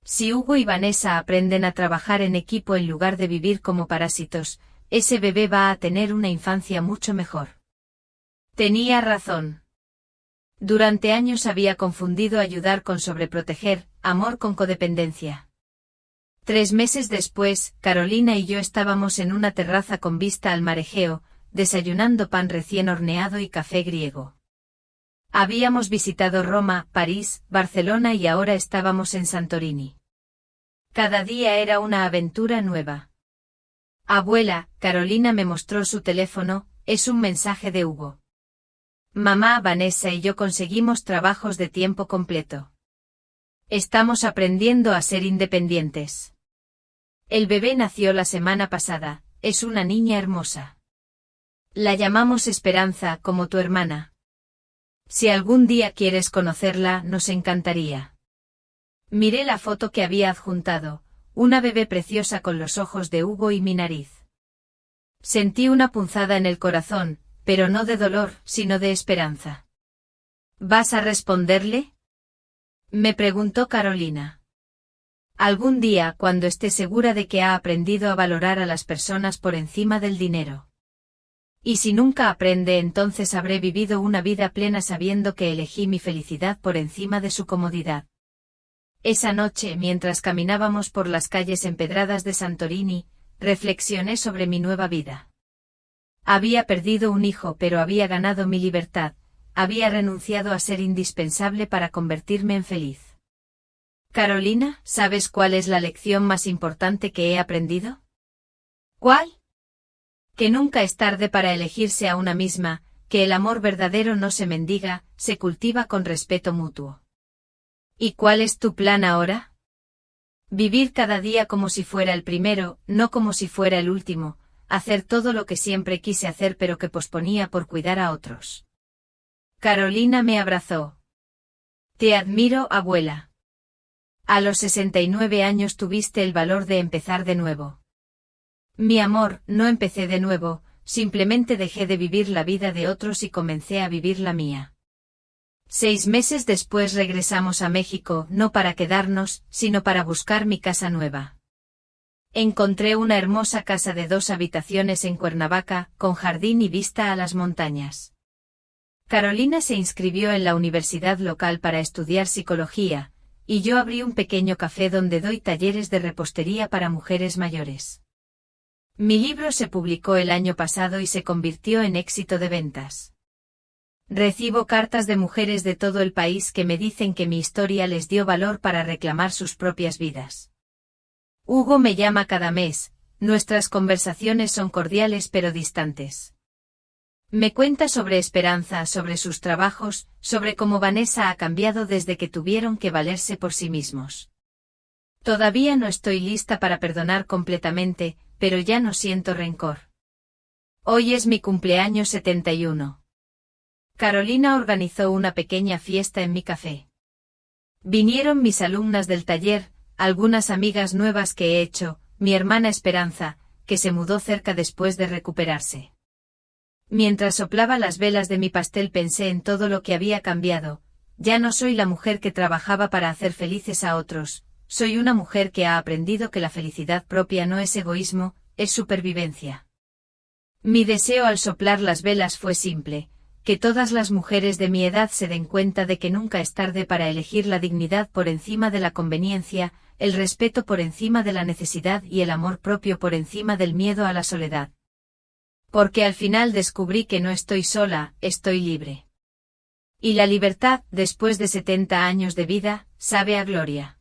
Si Hugo y Vanessa aprenden a trabajar en equipo en lugar de vivir como parásitos, ese bebé va a tener una infancia mucho mejor. Tenía razón. Durante años había confundido ayudar con sobreproteger, amor con codependencia. 3 meses después, Carolina y yo estábamos en una terraza con vista al mar Egeo, desayunando pan recién horneado y café griego. Habíamos visitado Roma, París, Barcelona y ahora estábamos en Santorini. Cada día era una aventura nueva. Abuela, Carolina me mostró su teléfono, es un mensaje de Hugo. Mamá, Vanessa y yo conseguimos trabajos de tiempo completo. Estamos aprendiendo a ser independientes. El bebé nació la semana pasada, es una niña hermosa. La llamamos Esperanza, como tu hermana. Si algún día quieres conocerla, nos encantaría. Miré la foto que había adjuntado, una bebé preciosa con los ojos de Hugo y mi nariz. Sentí una punzada en el corazón, pero no de dolor, sino de esperanza. ¿Vas a responderle? Me preguntó Carolina. Algún día, cuando esté segura de que ha aprendido a valorar a las personas por encima del dinero. Y si nunca aprende, entonces habré vivido una vida plena sabiendo que elegí mi felicidad por encima de su comodidad. Esa noche, mientras caminábamos por las calles empedradas de Santorini, reflexioné sobre mi nueva vida. Había perdido un hijo, pero había ganado mi libertad, había renunciado a ser indispensable para convertirme en feliz. Carolina, ¿sabes cuál es la lección más importante que he aprendido? ¿Cuál? Que nunca es tarde para elegirse a una misma, que el amor verdadero no se mendiga, se cultiva con respeto mutuo. ¿Y cuál es tu plan ahora? Vivir cada día como si fuera el primero, no como si fuera el último, hacer todo lo que siempre quise hacer pero que posponía por cuidar a otros. Carolina me abrazó. Te admiro, abuela. A los 69 años tuviste el valor de empezar de nuevo. Mi amor, no empecé de nuevo, simplemente dejé de vivir la vida de otros y comencé a vivir la mía. 6 meses después regresamos a México, no para quedarnos, sino para buscar mi casa nueva. Encontré una hermosa casa de 2 habitaciones en Cuernavaca, con jardín y vista a las montañas. Carolina se inscribió en la universidad local para estudiar psicología, y yo abrí un pequeño café donde doy talleres de repostería para mujeres mayores. Mi libro se publicó el año pasado y se convirtió en éxito de ventas. Recibo cartas de mujeres de todo el país que me dicen que mi historia les dio valor para reclamar sus propias vidas. Hugo me llama cada mes, nuestras conversaciones son cordiales pero distantes. Me cuenta sobre Esperanza, sobre sus trabajos, sobre cómo Vanessa ha cambiado desde que tuvieron que valerse por sí mismos. Todavía no estoy lista para perdonar completamente, pero ya no siento rencor. Hoy es mi cumpleaños 71. Carolina organizó una pequeña fiesta en mi café. Vinieron mis alumnas del taller, algunas amigas nuevas que he hecho, mi hermana Esperanza, que se mudó cerca después de recuperarse. Mientras soplaba las velas de mi pastel pensé en todo lo que había cambiado. Ya no soy la mujer que trabajaba para hacer felices a otros, soy una mujer que ha aprendido que la felicidad propia no es egoísmo, es supervivencia. Mi deseo al soplar las velas fue simple, que todas las mujeres de mi edad se den cuenta de que nunca es tarde para elegir la dignidad por encima de la conveniencia, el respeto por encima de la necesidad y el amor propio por encima del miedo a la soledad. Porque al final descubrí que no estoy sola, estoy libre. Y la libertad, después de 70 años de vida, sabe a gloria.